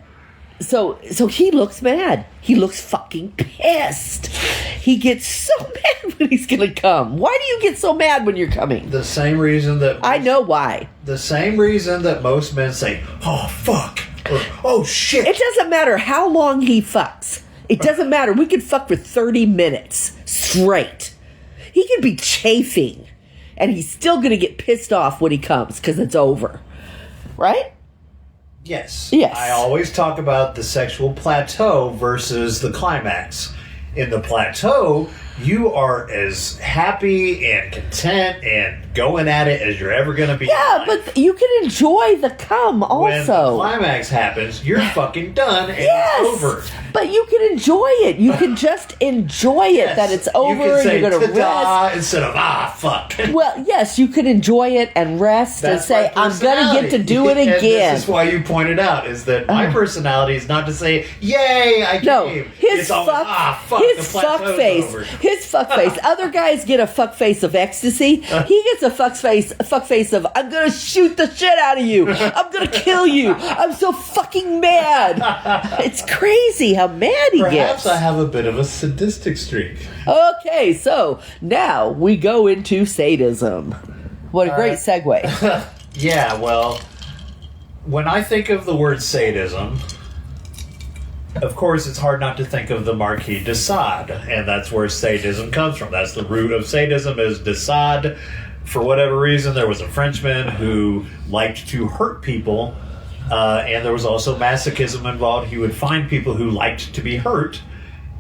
[SPEAKER 7] so he looks mad. He looks fucking pissed. He gets so mad when he's gonna come. Why do you get so mad when you're coming?
[SPEAKER 6] The same reason that
[SPEAKER 7] I know why.
[SPEAKER 6] The same reason that most men say, "Oh fuck," or "Oh shit."
[SPEAKER 7] It doesn't matter how long he fucks. It doesn't matter. We could fuck for 30 minutes straight. He could be chafing, and he's still gonna get pissed off when he comes because it's over, right?
[SPEAKER 6] Yes.
[SPEAKER 7] Yes.
[SPEAKER 6] I always talk about the sexual plateau versus the climax. In the plateau, you are as happy and content and going at it as you're ever going to be.
[SPEAKER 7] Yeah, but you can enjoy the cum also.
[SPEAKER 6] When the climax happens, you're fucking done and
[SPEAKER 7] Yes,
[SPEAKER 6] it's over.
[SPEAKER 7] but you can enjoy it. You can just enjoy it,
[SPEAKER 6] Yes.
[SPEAKER 7] that it's
[SPEAKER 6] You
[SPEAKER 7] over
[SPEAKER 6] can
[SPEAKER 7] and
[SPEAKER 6] say,
[SPEAKER 7] you're going to
[SPEAKER 6] "Ta-da,"
[SPEAKER 7] rest.
[SPEAKER 6] instead of fuck.
[SPEAKER 7] Well, yes, you can enjoy it and rest and say,
[SPEAKER 6] my
[SPEAKER 7] I'm going to get to do it
[SPEAKER 6] personality.
[SPEAKER 7] again.
[SPEAKER 6] And this is why you pointed out, is that my personality is not to say, yay, I came.
[SPEAKER 7] No, his
[SPEAKER 6] It's always,
[SPEAKER 7] fuck,
[SPEAKER 6] the
[SPEAKER 7] his fuck
[SPEAKER 6] plateau's
[SPEAKER 7] face,
[SPEAKER 6] over.
[SPEAKER 7] his fuck face. Other guys get a fuck face of ecstasy. He gets a fuck face of I'm gonna shoot the shit out of you. I'm gonna kill you. I'm so fucking mad. It's crazy how mad he
[SPEAKER 6] Perhaps
[SPEAKER 7] gets.
[SPEAKER 6] I have a bit of a sadistic streak.
[SPEAKER 7] Okay, so now we go into sadism. What a great segue.
[SPEAKER 6] Yeah, well, when I think of the word sadism, of course, it's hard not to think of the Marquis de Sade, and that's where sadism comes from. That's the root of sadism, is de Sade. For whatever reason, there was a Frenchman who liked to hurt people, and there was also masochism involved. He would find people who liked to be hurt,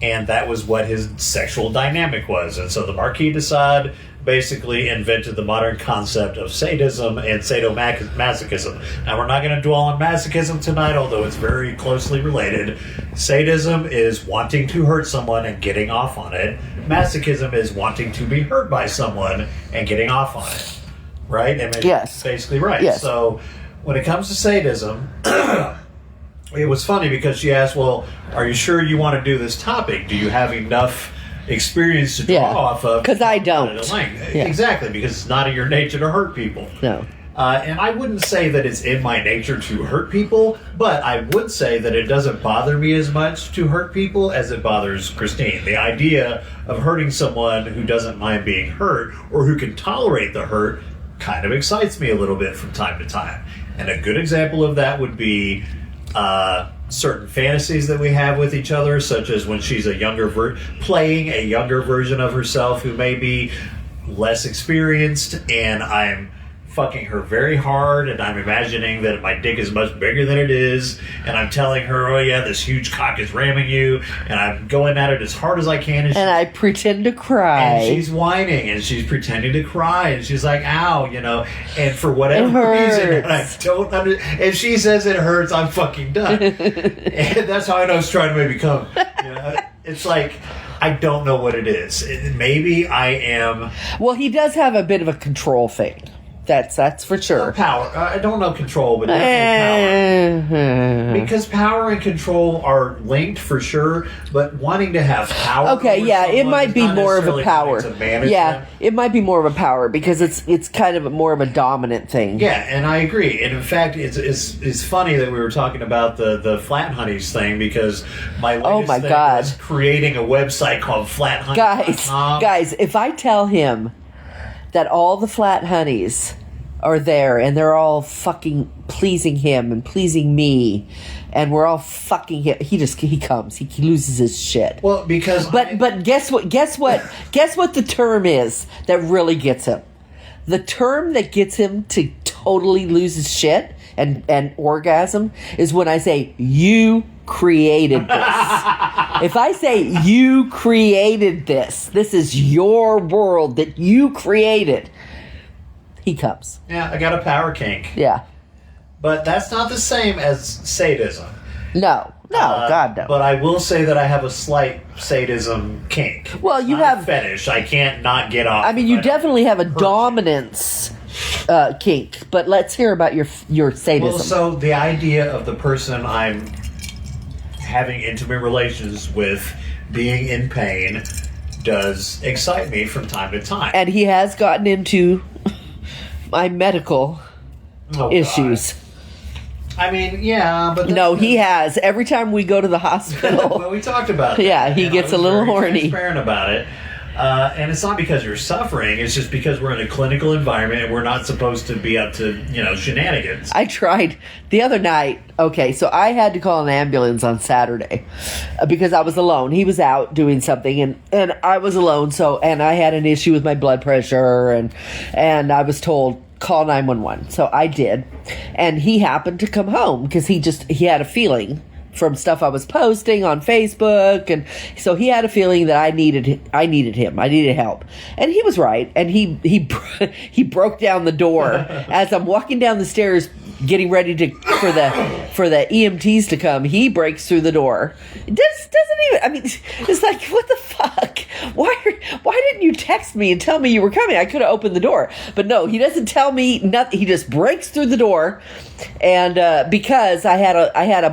[SPEAKER 6] and that was what his sexual dynamic was. And so the Marquis de Sade basically invented the modern concept of sadism and sadomasochism. Now, we're not going to dwell on masochism tonight, although it's very closely related. Sadism is wanting to hurt someone and getting off on it. Masochism is wanting to be hurt by someone and getting off on it. Right? I mean,
[SPEAKER 7] Yes.
[SPEAKER 6] basically right.
[SPEAKER 7] Yes.
[SPEAKER 6] So when it comes to sadism, it was funny because she asked, well, are you sure you want to do this topic? Do you have enough experience to draw off of?
[SPEAKER 7] Because I don't. Yeah.
[SPEAKER 6] Exactly, because it's not in your nature to hurt people.
[SPEAKER 7] No.
[SPEAKER 6] And I wouldn't say that it's in my nature to hurt people, but I would say that it doesn't bother me as much to hurt people as it bothers Christine. The idea of hurting someone who doesn't mind being hurt or who can tolerate the hurt kind of excites me a little bit from time to time. And a good example of that would be certain fantasies that we have with each other, such as when she's playing a younger version of herself who may be less experienced, and I'm fucking her very hard, and I'm imagining that my dick is much bigger than it is, and I'm telling her, oh yeah, this huge cock is ramming you, and I'm going at it as hard as I can,
[SPEAKER 7] And I pretend to cry.
[SPEAKER 6] and she's whining, and she's pretending to cry, and she's like, ow, and for whatever reason, and I don't understand, if she says it hurts, I'm fucking done. And that's how I know it's trying to make me come. It's like, I don't know what it is. Maybe I am...
[SPEAKER 7] Well, he does have a bit of a control thing. That's for sure.
[SPEAKER 6] Power. I don't know control, but definitely power. Because power and control are linked for sure, but wanting to have power.
[SPEAKER 7] Okay,
[SPEAKER 6] over
[SPEAKER 7] yeah, it
[SPEAKER 6] someone
[SPEAKER 7] might
[SPEAKER 6] is
[SPEAKER 7] be
[SPEAKER 6] not
[SPEAKER 7] more of a
[SPEAKER 6] necessarily
[SPEAKER 7] power.
[SPEAKER 6] going to manage
[SPEAKER 7] Yeah,
[SPEAKER 6] them.
[SPEAKER 7] it might be more of a power because it's kind of more of a dominant thing.
[SPEAKER 6] Yeah, and I agree. And in fact, it's funny that we were talking about the Flat Honeys thing, because my latest thing was creating a website called FlatHoney.com.
[SPEAKER 7] Guys, if I tell him that all the Flat Honeys are there, and they're all fucking pleasing him and pleasing me, and we're all fucking him. He comes. He loses his shit.
[SPEAKER 6] Well, because
[SPEAKER 7] But guess what? Guess what the term is that really gets him? The term that gets him to totally lose his shit and orgasm is when I say, you created this. If I say, you created this is your world that you created, he comes.
[SPEAKER 6] yeah, I got a power kink.
[SPEAKER 7] Yeah.
[SPEAKER 6] But that's not the same as sadism.
[SPEAKER 7] No, God, no.
[SPEAKER 6] But I will say that I have a slight sadism kink.
[SPEAKER 7] Well,
[SPEAKER 6] It's
[SPEAKER 7] you
[SPEAKER 6] not a
[SPEAKER 7] have-
[SPEAKER 6] fetish. I can't not get off.
[SPEAKER 7] I mean,
[SPEAKER 6] if
[SPEAKER 7] you
[SPEAKER 6] don't
[SPEAKER 7] definitely have a
[SPEAKER 6] hurt you.
[SPEAKER 7] dominance kink, but let's hear about your sadism.
[SPEAKER 6] Well, so the idea of the person I'm having intimate relations with being in pain does excite me from time to time.
[SPEAKER 7] And he has gotten into my medical
[SPEAKER 6] Oh,
[SPEAKER 7] issues.
[SPEAKER 6] God. I mean, yeah, but
[SPEAKER 7] No, he has. Every time we go to the
[SPEAKER 6] well,
[SPEAKER 7] hospital.
[SPEAKER 6] we talked about that.
[SPEAKER 7] Yeah, he
[SPEAKER 6] and
[SPEAKER 7] gets
[SPEAKER 6] I was
[SPEAKER 7] a little
[SPEAKER 6] very
[SPEAKER 7] horny.
[SPEAKER 6] Transparent about it. And it's not because you're suffering. It's just because we're in a clinical environment and we're not supposed to be up to, shenanigans.
[SPEAKER 7] I tried the other night. Okay, so I had to call an ambulance on Saturday because I was alone. He was out doing something, and I was alone. And I had an issue with my blood pressure, and I was told, call 911. So I did, and he happened to come home because he had a feeling from stuff I was posting on Facebook, and so he had a feeling that I needed him. I needed help, and he was right. And he broke down the door as I'm walking down the stairs, getting ready for the EMTs to come. He breaks through the door. It doesn't even. I mean, it's like, what the fuck? Why didn't you text me and tell me you were coming? I could have opened the door, but no, he doesn't tell me nothing. He just breaks through the door, and because I had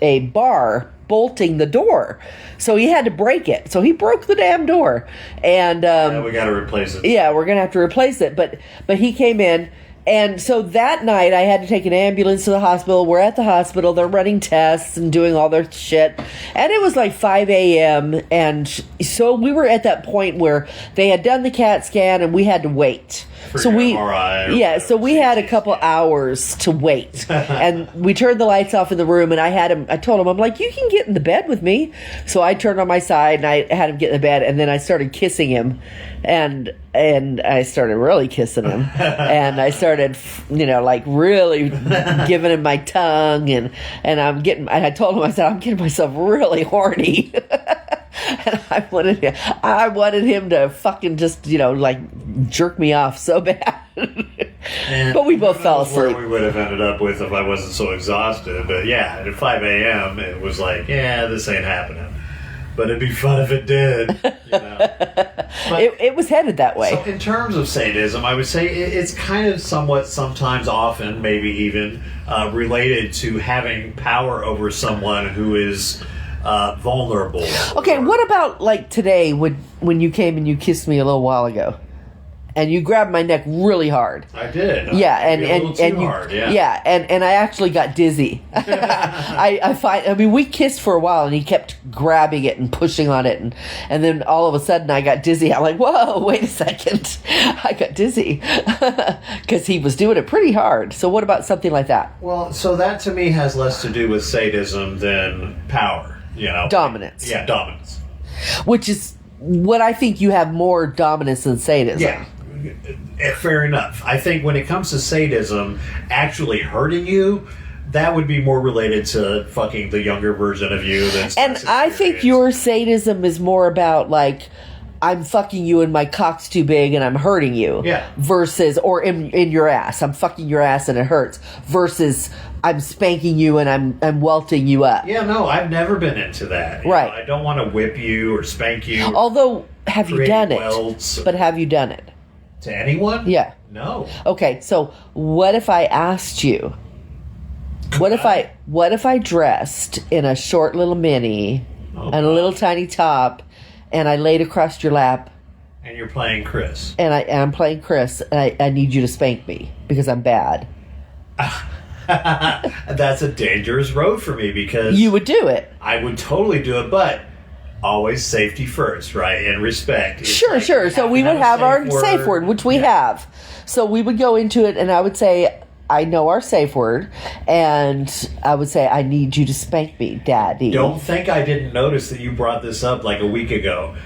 [SPEAKER 7] a bar bolting the door, so he had to break it. So he broke the damn door, and
[SPEAKER 6] We got to replace it.
[SPEAKER 7] yeah, we're gonna have to replace it. But he came in, and so that night I had to take an ambulance to the hospital. We're at the hospital. They're running tests and doing all their shit, and it was like 5 a.m. And so we were at that point where they had done the CAT scan, and we had to wait.
[SPEAKER 6] For
[SPEAKER 7] So
[SPEAKER 6] your
[SPEAKER 7] we,
[SPEAKER 6] MRI or
[SPEAKER 7] yeah, so we had a couple hours to wait, and we turned the lights off in the room, and I told him, I'm like, you can get in the bed with me. So I turned on my side, and I had him get in the bed, and then I started kissing him, and I started really kissing him, and I started, like really giving him my tongue, and I told him, I said, I'm getting myself really horny. And I wanted him to fucking just, like jerk me off so bad.
[SPEAKER 6] And
[SPEAKER 7] But we both
[SPEAKER 6] who
[SPEAKER 7] fell
[SPEAKER 6] knows where
[SPEAKER 7] asleep.
[SPEAKER 6] we would have ended up with if I wasn't so exhausted. But yeah, at 5 a.m. it was like, yeah, this ain't happening. But it'd be fun if it did. But,
[SPEAKER 7] It was headed that way.
[SPEAKER 6] so in terms of sadism, I would say it's kind of somewhat, sometimes, often, maybe even related to having power over someone who is vulnerable.
[SPEAKER 7] Okay, what about like today when you came and you kissed me a little while ago, and you grabbed my neck really hard?
[SPEAKER 6] I did.
[SPEAKER 7] Yeah,
[SPEAKER 6] Maybe a little too
[SPEAKER 7] you,
[SPEAKER 6] hard, yeah.
[SPEAKER 7] and I actually got dizzy. I mean, we kissed for a while, and he kept grabbing it and pushing on it, and then all of a sudden I got dizzy. I'm like, whoa, wait a second, I got dizzy because he was doing it pretty hard. So what about something like that?
[SPEAKER 6] Well, so that to me has less to do with sadism than power.
[SPEAKER 7] Dominance.
[SPEAKER 6] Yeah, dominance.
[SPEAKER 7] Which is what I think you have more dominance than sadism.
[SPEAKER 6] Yeah. Fair enough. I think when it comes to sadism, actually hurting you, that would be more related to fucking the younger version of you.
[SPEAKER 7] And I think your sadism is more about like, I'm fucking you and my cock's too big and I'm hurting you.
[SPEAKER 6] Yeah.
[SPEAKER 7] Versus, or in your ass, I'm fucking your ass and it hurts. Versus, I'm spanking you and I'm welting you up.
[SPEAKER 6] Yeah, no, I've never been into that.
[SPEAKER 7] Right.
[SPEAKER 6] I don't want to whip you or spank you.
[SPEAKER 7] Although, have you
[SPEAKER 6] create
[SPEAKER 7] done it?
[SPEAKER 6] welts.
[SPEAKER 7] But have you done it?
[SPEAKER 6] To anyone?
[SPEAKER 7] Yeah.
[SPEAKER 6] No.
[SPEAKER 7] Okay, so what if I asked you? What if I dressed in a short little mini and a little tiny top, and I laid across your lap,
[SPEAKER 6] And you're playing Chris.
[SPEAKER 7] and I'm playing Chris, and I need you to spank me because I'm bad?
[SPEAKER 6] That's a dangerous road for me because
[SPEAKER 7] You would do it.
[SPEAKER 6] I would totally do it, but always safety first, right? And respect. It's
[SPEAKER 7] Sure.
[SPEAKER 6] like
[SPEAKER 7] So we would have our safe word, which we
[SPEAKER 6] Yeah.
[SPEAKER 7] have. So we would go into it, and I would say, I know our safe word, and I would say, I need you to spank me, Daddy.
[SPEAKER 6] Don't think I didn't notice that you brought this up like a week ago.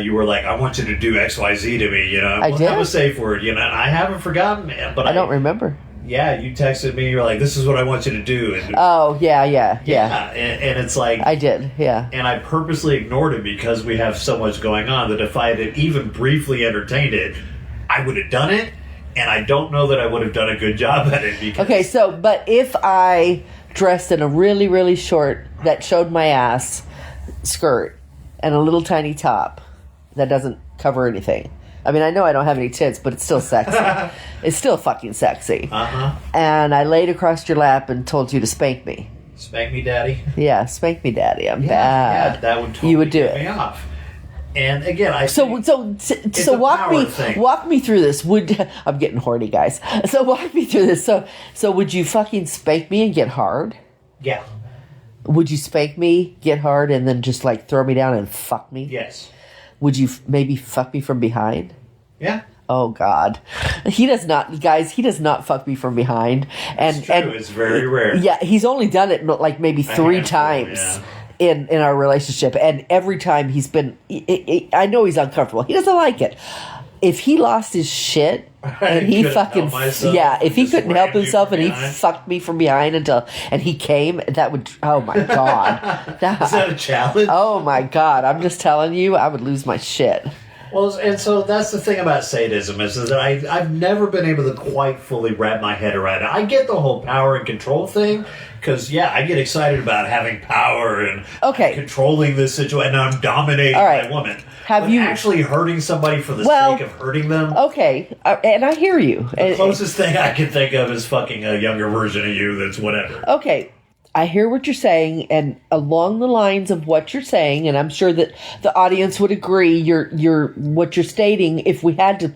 [SPEAKER 6] You were like, I want you to do XYZ to me, you know.
[SPEAKER 7] I did?
[SPEAKER 6] Have a safe word, you know. And I haven't forgotten it, but
[SPEAKER 7] I don't remember.
[SPEAKER 6] Yeah, you texted me. You're like, "This is what I want you to do." And,
[SPEAKER 7] Oh, yeah.
[SPEAKER 6] and it's like
[SPEAKER 7] I did, yeah.
[SPEAKER 6] And I purposely ignored it because we have so much going on that if I had even briefly entertained it, I would have done it. And I don't know that I would have done a good job at it. Because
[SPEAKER 7] Okay, so, but if I dressed in a really, really short, that showed my ass, skirt, and a little tiny top that doesn't cover anything. I mean, I know I don't have any tits, but it's still sexy. It's still fucking sexy.
[SPEAKER 6] Uh-huh.
[SPEAKER 7] And I laid across your lap and told you to spank me.
[SPEAKER 6] Spank me, Daddy.
[SPEAKER 7] Yeah, spank me, Daddy. I'm
[SPEAKER 6] Yeah,
[SPEAKER 7] bad.
[SPEAKER 6] that would totally
[SPEAKER 7] You would do
[SPEAKER 6] get
[SPEAKER 7] it.
[SPEAKER 6] me off. And again, I
[SPEAKER 7] So
[SPEAKER 6] think it's
[SPEAKER 7] so
[SPEAKER 6] a
[SPEAKER 7] walk
[SPEAKER 6] power
[SPEAKER 7] me
[SPEAKER 6] thing.
[SPEAKER 7] walk me through this. I'm getting horny, guys. So walk me through this. So would you fucking spank me and get hard?
[SPEAKER 6] Yeah.
[SPEAKER 7] Would you spank me, get hard, and then just like throw me down and fuck me?
[SPEAKER 6] Yes.
[SPEAKER 7] Would you maybe fuck me from behind?
[SPEAKER 6] Yeah.
[SPEAKER 7] Oh God, he does not, guys. He does not fuck me from behind. And
[SPEAKER 6] It's true. It's very rare.
[SPEAKER 7] Yeah, he's only done it like maybe 3
[SPEAKER 6] handful,
[SPEAKER 7] times.
[SPEAKER 6] yeah.
[SPEAKER 7] In our relationship, and every time he's been, I know he's uncomfortable. He doesn't like it. If he lost his shit and he
[SPEAKER 6] Couldn't
[SPEAKER 7] fucking,
[SPEAKER 6] help myself,
[SPEAKER 7] yeah, if he
[SPEAKER 6] just
[SPEAKER 7] couldn't help
[SPEAKER 6] rammed you
[SPEAKER 7] himself
[SPEAKER 6] from
[SPEAKER 7] and he
[SPEAKER 6] behind.
[SPEAKER 7] fucked me from behind and he came, that would, oh my God.
[SPEAKER 6] Is that a challenge?
[SPEAKER 7] Oh my God. I'm just telling you, I would lose my shit.
[SPEAKER 6] Well, and so that's the thing about sadism is that I've never been able to quite fully wrap my head around it. I get the whole power and control thing because, yeah, I get excited about having power and
[SPEAKER 7] Okay.
[SPEAKER 6] controlling this situation, and I'm dominating
[SPEAKER 7] All right.
[SPEAKER 6] my woman.
[SPEAKER 7] Have
[SPEAKER 6] But
[SPEAKER 7] you-
[SPEAKER 6] actually hurting somebody for the
[SPEAKER 7] Well,
[SPEAKER 6] sake of hurting them?
[SPEAKER 7] Okay. And I hear you.
[SPEAKER 6] The closest thing I can think of is fucking a younger version of you that's whatever.
[SPEAKER 7] Okay, I hear what you're saying, and along the lines of what you're saying, and I'm sure that the audience would agree. You're what you're stating. If we had to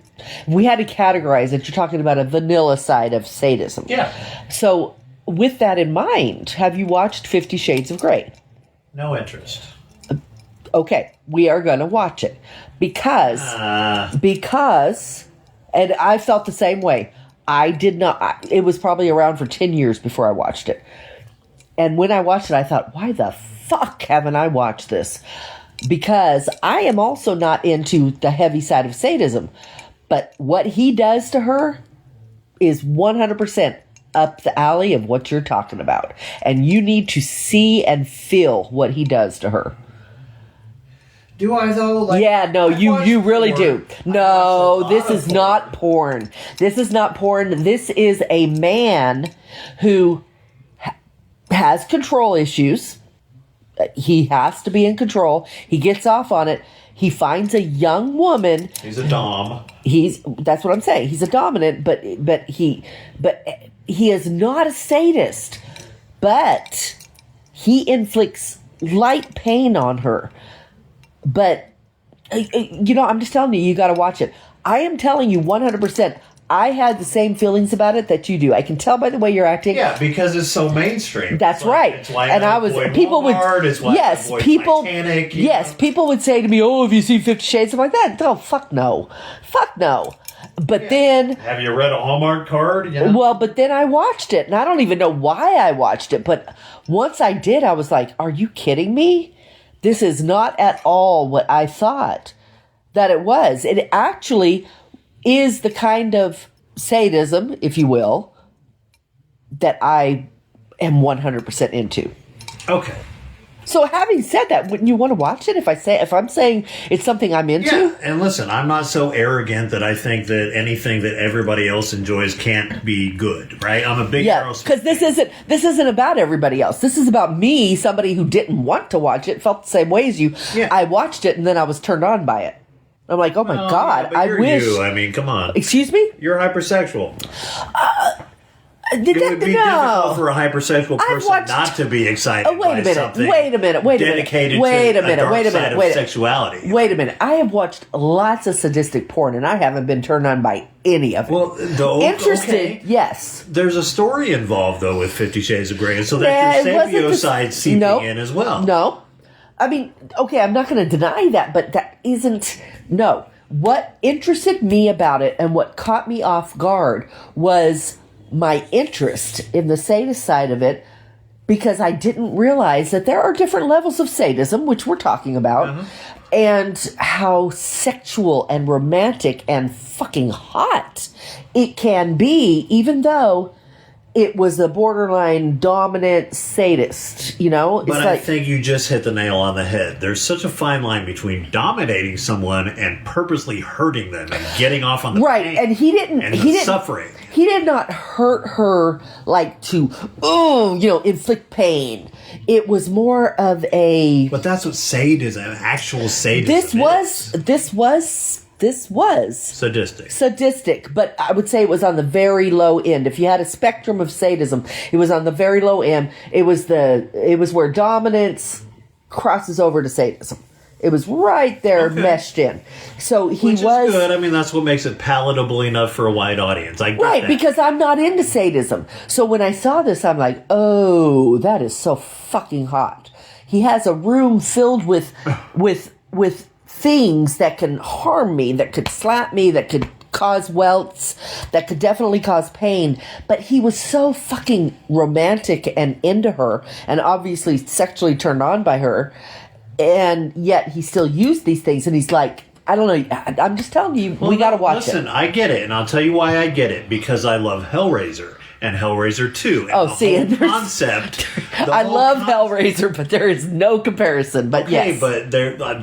[SPEAKER 7] categorize it, you're talking about a vanilla side of sadism.
[SPEAKER 6] Yeah.
[SPEAKER 7] So, with that in mind, have you watched 50 Shades of Grey?
[SPEAKER 6] No interest.
[SPEAKER 7] Okay, we are going to watch it because, and I felt the same way. I did not. It was probably around for 10 years before I watched it. And when I watched it, I thought, why the fuck haven't I watched this? Because I am also not into the heavy side of sadism. But what he does to her is 100% up the alley of what you're talking about. And you need to see and feel what he does to her.
[SPEAKER 6] Do I, though? Like,
[SPEAKER 7] Yeah, no,
[SPEAKER 6] I
[SPEAKER 7] you
[SPEAKER 6] watched
[SPEAKER 7] really
[SPEAKER 6] porn.
[SPEAKER 7] do.
[SPEAKER 6] I
[SPEAKER 7] No,
[SPEAKER 6] watched a
[SPEAKER 7] this
[SPEAKER 6] lot of
[SPEAKER 7] is not porn. This is not porn. This is a man who has control issues. He has to be in control. He gets off on it. He finds a young woman.
[SPEAKER 6] He's a dom.
[SPEAKER 7] That's what I'm saying. He's a dominant, but he is not a sadist. But he inflicts light pain on her. But I'm just telling you, you got to watch it. I am telling you 100%. I had the same feelings about it that you do. I can tell by the way you're acting.
[SPEAKER 6] Yeah, because it's so mainstream.
[SPEAKER 7] That's
[SPEAKER 6] It's like-
[SPEAKER 7] right.
[SPEAKER 6] It's like
[SPEAKER 7] And I was people
[SPEAKER 6] Walmart,
[SPEAKER 7] would
[SPEAKER 6] it's like
[SPEAKER 7] yes,
[SPEAKER 6] avoid
[SPEAKER 7] people
[SPEAKER 6] Titanic, you
[SPEAKER 7] yes,
[SPEAKER 6] know?
[SPEAKER 7] people would say to me, "Oh, have you seen 50 Shades?" I'm like that. Oh, fuck no. Fuck no. But then
[SPEAKER 6] Have you read a Hallmark card? You know?
[SPEAKER 7] well, but then I watched it, and I don't even know why I watched it, but once I did, I was like, "Are you kidding me? This is not at all what I thought that it was." It actually is the kind of sadism, if you will, that I am 100% into.
[SPEAKER 6] Okay.
[SPEAKER 7] So having said that, wouldn't you want to watch it if I'm saying it's something I'm into?
[SPEAKER 6] Yeah, and listen, I'm not so arrogant that I think that anything that everybody else enjoys can't be good, right? I'm a big
[SPEAKER 7] Yeah,
[SPEAKER 6] Aerosmith
[SPEAKER 7] because this isn't about everybody else. This is about me, somebody who didn't want to watch it, felt the same way as you.
[SPEAKER 6] Yeah.
[SPEAKER 7] I watched it and then I was turned on by it. I'm like, oh my
[SPEAKER 6] Oh,
[SPEAKER 7] God,
[SPEAKER 6] yeah, but
[SPEAKER 7] I
[SPEAKER 6] you're
[SPEAKER 7] wish.
[SPEAKER 6] You. I mean, come on.
[SPEAKER 7] Excuse me?
[SPEAKER 6] You're hypersexual. It would be
[SPEAKER 7] No.
[SPEAKER 6] difficult for a hypersexual
[SPEAKER 7] I've
[SPEAKER 6] person
[SPEAKER 7] watched-
[SPEAKER 6] not to be excited
[SPEAKER 7] Oh, wait
[SPEAKER 6] by
[SPEAKER 7] a minute.
[SPEAKER 6] something
[SPEAKER 7] Wait a minute. Wait a minute.
[SPEAKER 6] dedicated
[SPEAKER 7] Wait
[SPEAKER 6] to
[SPEAKER 7] a minute.
[SPEAKER 6] dark
[SPEAKER 7] Wait a
[SPEAKER 6] side
[SPEAKER 7] minute.
[SPEAKER 6] of
[SPEAKER 7] Wait a-
[SPEAKER 6] sexuality.
[SPEAKER 7] Wait a minute. I have watched lots of sadistic porn and I haven't been turned on by any of it.
[SPEAKER 6] Well,
[SPEAKER 7] Interested,
[SPEAKER 6] okay.
[SPEAKER 7] yes.
[SPEAKER 6] There's a story involved, though, with 50 Shades of Grey, and so
[SPEAKER 7] Nah,
[SPEAKER 6] that's
[SPEAKER 7] it
[SPEAKER 6] your
[SPEAKER 7] wasn't
[SPEAKER 6] sapio
[SPEAKER 7] the-
[SPEAKER 6] side seeping
[SPEAKER 7] No.
[SPEAKER 6] in as well.
[SPEAKER 7] No. I mean, okay, I'm not going to deny that, but that isn't. No. what interested me about it and what caught me off guard was my interest in the sadist side of it, because I didn't realize that there are different levels of sadism, which we're talking about, and how sexual and romantic and fucking hot it can be, even though it was a borderline dominant sadist, you know?
[SPEAKER 6] But I think you just hit the nail on the head. There's such a fine line between dominating someone and purposely hurting them and getting off on the pain
[SPEAKER 7] and he didn't
[SPEAKER 6] suffering.
[SPEAKER 7] He did not hurt her like to, inflict pain. It was more of a...
[SPEAKER 6] But that's what sadism, actual sadism
[SPEAKER 7] This was sadistic, but I would say it was on the very low end. If you had a spectrum of sadism, it was on the very low end. It was where dominance crosses over to sadism. It was right there, meshed in. So
[SPEAKER 6] Which is good. I mean, that's what makes it palatable enough for a wide audience. I get that.
[SPEAKER 7] Because I'm not into sadism. So when I saw this, I'm like, oh, that is so fucking hot. He has a room filled with things that can harm me, that could slap me, that could cause welts, that could definitely cause pain. But he was so fucking romantic and into her, and obviously sexually turned on by her, and yet he still used these things. And he's like, I don't know. I'm just telling you, we got to watch it.
[SPEAKER 6] Listen, I get it, and I'll tell you why I get it. Because I love Hellraiser and Hellraiser 2. And the whole concept.
[SPEAKER 7] I love Hellraiser, but there is no comparison. But yes.
[SPEAKER 6] But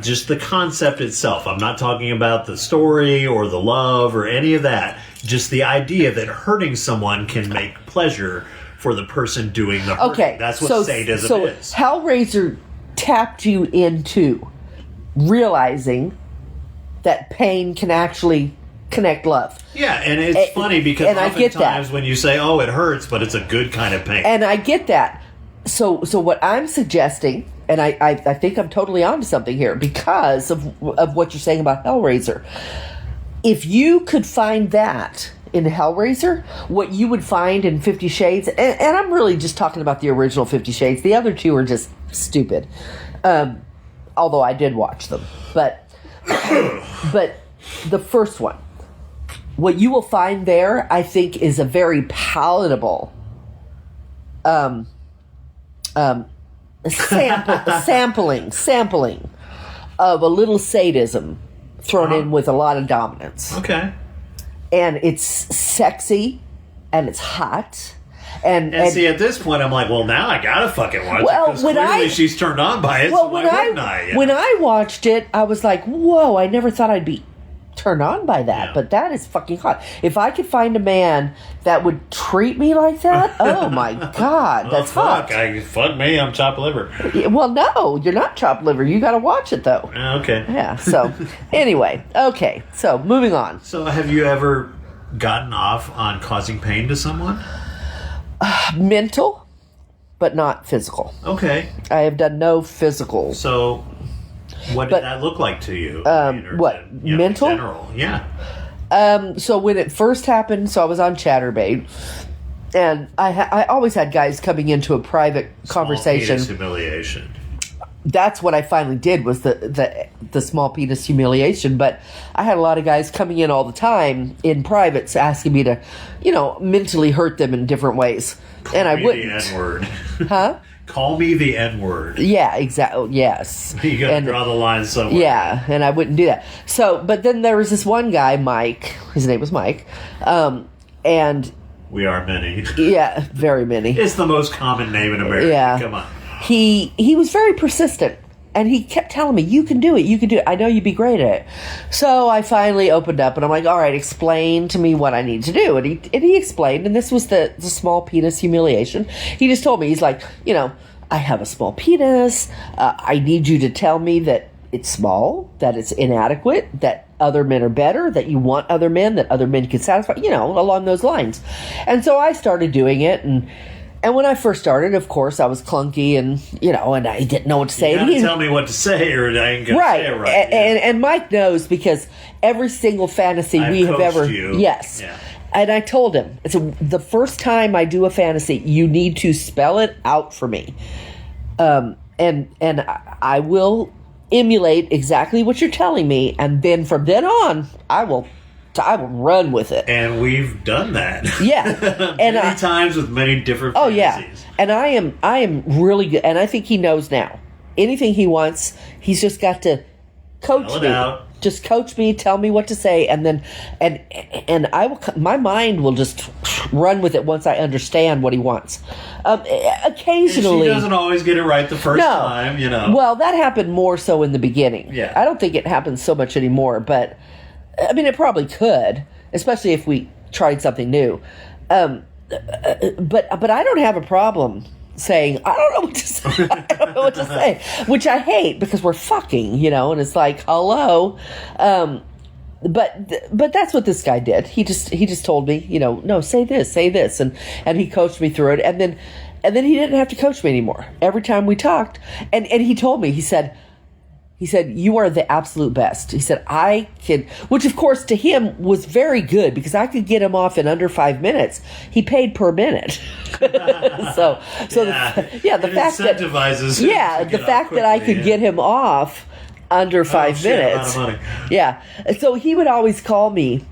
[SPEAKER 6] just the concept itself. I'm not talking about the story or the love or any of that. Just the idea that hurting someone can make pleasure for the person doing the hurting.
[SPEAKER 7] Okay.
[SPEAKER 6] That's what sadism is.
[SPEAKER 7] So Hellraiser tapped you into realizing that pain can actually connect love.
[SPEAKER 6] Yeah, and it's funny because oftentimes when you say, oh, it hurts, but it's a good kind of pain.
[SPEAKER 7] And I get that. So what I'm suggesting, and I think I'm totally onto something here because of what you're saying about Hellraiser. If you could find that in Hellraiser, what you would find in 50 Shades, and I'm really just talking about the original 50 Shades. The other two are just stupid. Although I did watch them. But the first one, what you will find there, I think, is a very palatable sampling of a little sadism thrown in with a lot of dominance.
[SPEAKER 6] Okay.
[SPEAKER 7] And it's sexy and it's hot. And
[SPEAKER 6] see, at this point, I'm like, well, now I gotta fucking watch it. Because
[SPEAKER 7] when
[SPEAKER 6] clearly she's turned on by it, so why wouldn't I?
[SPEAKER 7] When I watched it, I was like, whoa, I never thought I'd be turned on by that, but that is fucking hot. If I could find a man that would treat me like that, oh my God, that's hot.
[SPEAKER 6] Fuck me, I'm chopped liver.
[SPEAKER 7] Well, no, you're not chopped liver. You got to watch it, though.
[SPEAKER 6] Okay.
[SPEAKER 7] Yeah, so, anyway, okay, so moving on.
[SPEAKER 6] So have you ever gotten off on causing pain to someone?
[SPEAKER 7] Mental, but not physical.
[SPEAKER 6] Okay.
[SPEAKER 7] I have done no physical.
[SPEAKER 6] So... what did that look like to you?
[SPEAKER 7] Mental?
[SPEAKER 6] In general, yeah.
[SPEAKER 7] So when it first happened, so I was on Chatterbait, and I always had guys coming into a private conversation.
[SPEAKER 6] Small penis humiliation.
[SPEAKER 7] That's what I finally did, was the small penis humiliation. But I had a lot of guys coming in all the time in privates asking me to, mentally hurt them in different ways, and I wouldn't.
[SPEAKER 6] The N-word.
[SPEAKER 7] Huh?
[SPEAKER 6] Call me the N-word.
[SPEAKER 7] Yeah, exactly. Yes.
[SPEAKER 6] You gotta draw the line somewhere.
[SPEAKER 7] Yeah, and I wouldn't do that. So, but then there was this one guy, Mike. His name was Mike. And...
[SPEAKER 6] we are many.
[SPEAKER 7] Yeah, very many.
[SPEAKER 6] It's the most common name in America.
[SPEAKER 7] Yeah.
[SPEAKER 6] Come on.
[SPEAKER 7] He was very persistent. And he kept telling me, you can do it, you can do it. I know you'd be great at it. So I finally opened up, and I'm like, all right, explain to me what I need to do. And he explained, and this was the small penis humiliation. He just told me, he's like, I have a small penis. I need you to tell me that it's small, that it's inadequate, that other men are better, that you want other men, that other men can satisfy, along those lines. And so I started doing it, and when I first started, of course, I was clunky and, and I didn't know what to say.
[SPEAKER 6] You gotta tell me what to say or I ain't going to say it right.
[SPEAKER 7] And Mike knows, because every single fantasy we have ever...
[SPEAKER 6] you.
[SPEAKER 7] Yes.
[SPEAKER 6] Yeah.
[SPEAKER 7] And I told him, so the first time I do a fantasy, you need to spell it out for me. And I will emulate exactly what you're telling me, and then from then on, I will run with it.
[SPEAKER 6] And we've done that.
[SPEAKER 7] Yeah.
[SPEAKER 6] Many times with many different
[SPEAKER 7] Oh
[SPEAKER 6] fantasies.
[SPEAKER 7] yeah. And I am really good, and I think he knows now. Anything he wants, he's just got to coach
[SPEAKER 6] Spell it
[SPEAKER 7] me.
[SPEAKER 6] out.
[SPEAKER 7] Just coach me, tell me what to say, and then and I will. My mind will just run with it once I understand what he wants. Occasionally,
[SPEAKER 6] And she doesn't always get it right the first time, you know.
[SPEAKER 7] Well, that happened more so in the beginning.
[SPEAKER 6] Yeah.
[SPEAKER 7] I don't think it happens so much anymore, but I mean, it probably could, especially if we tried something new. But I don't have a problem saying, I don't know what to say. I don't know what to say, which I hate because we're fucking, you know, and it's like, hello. But that's what this guy did. He just told me, you know, no, say this, and he coached me through it, and then he didn't have to coach me anymore. Every time we talked, and he told me, he said, you are the absolute best. He said, I can, which of course to him was very good because I could get him off in under 5 minutes. He paid per minute. The fact that
[SPEAKER 6] incentivizes him to
[SPEAKER 7] the
[SPEAKER 6] get
[SPEAKER 7] fact
[SPEAKER 6] off
[SPEAKER 7] that I
[SPEAKER 6] quickly,
[SPEAKER 7] could get him off under 5 minutes.
[SPEAKER 6] Amount of money.
[SPEAKER 7] Yeah. So he would always call me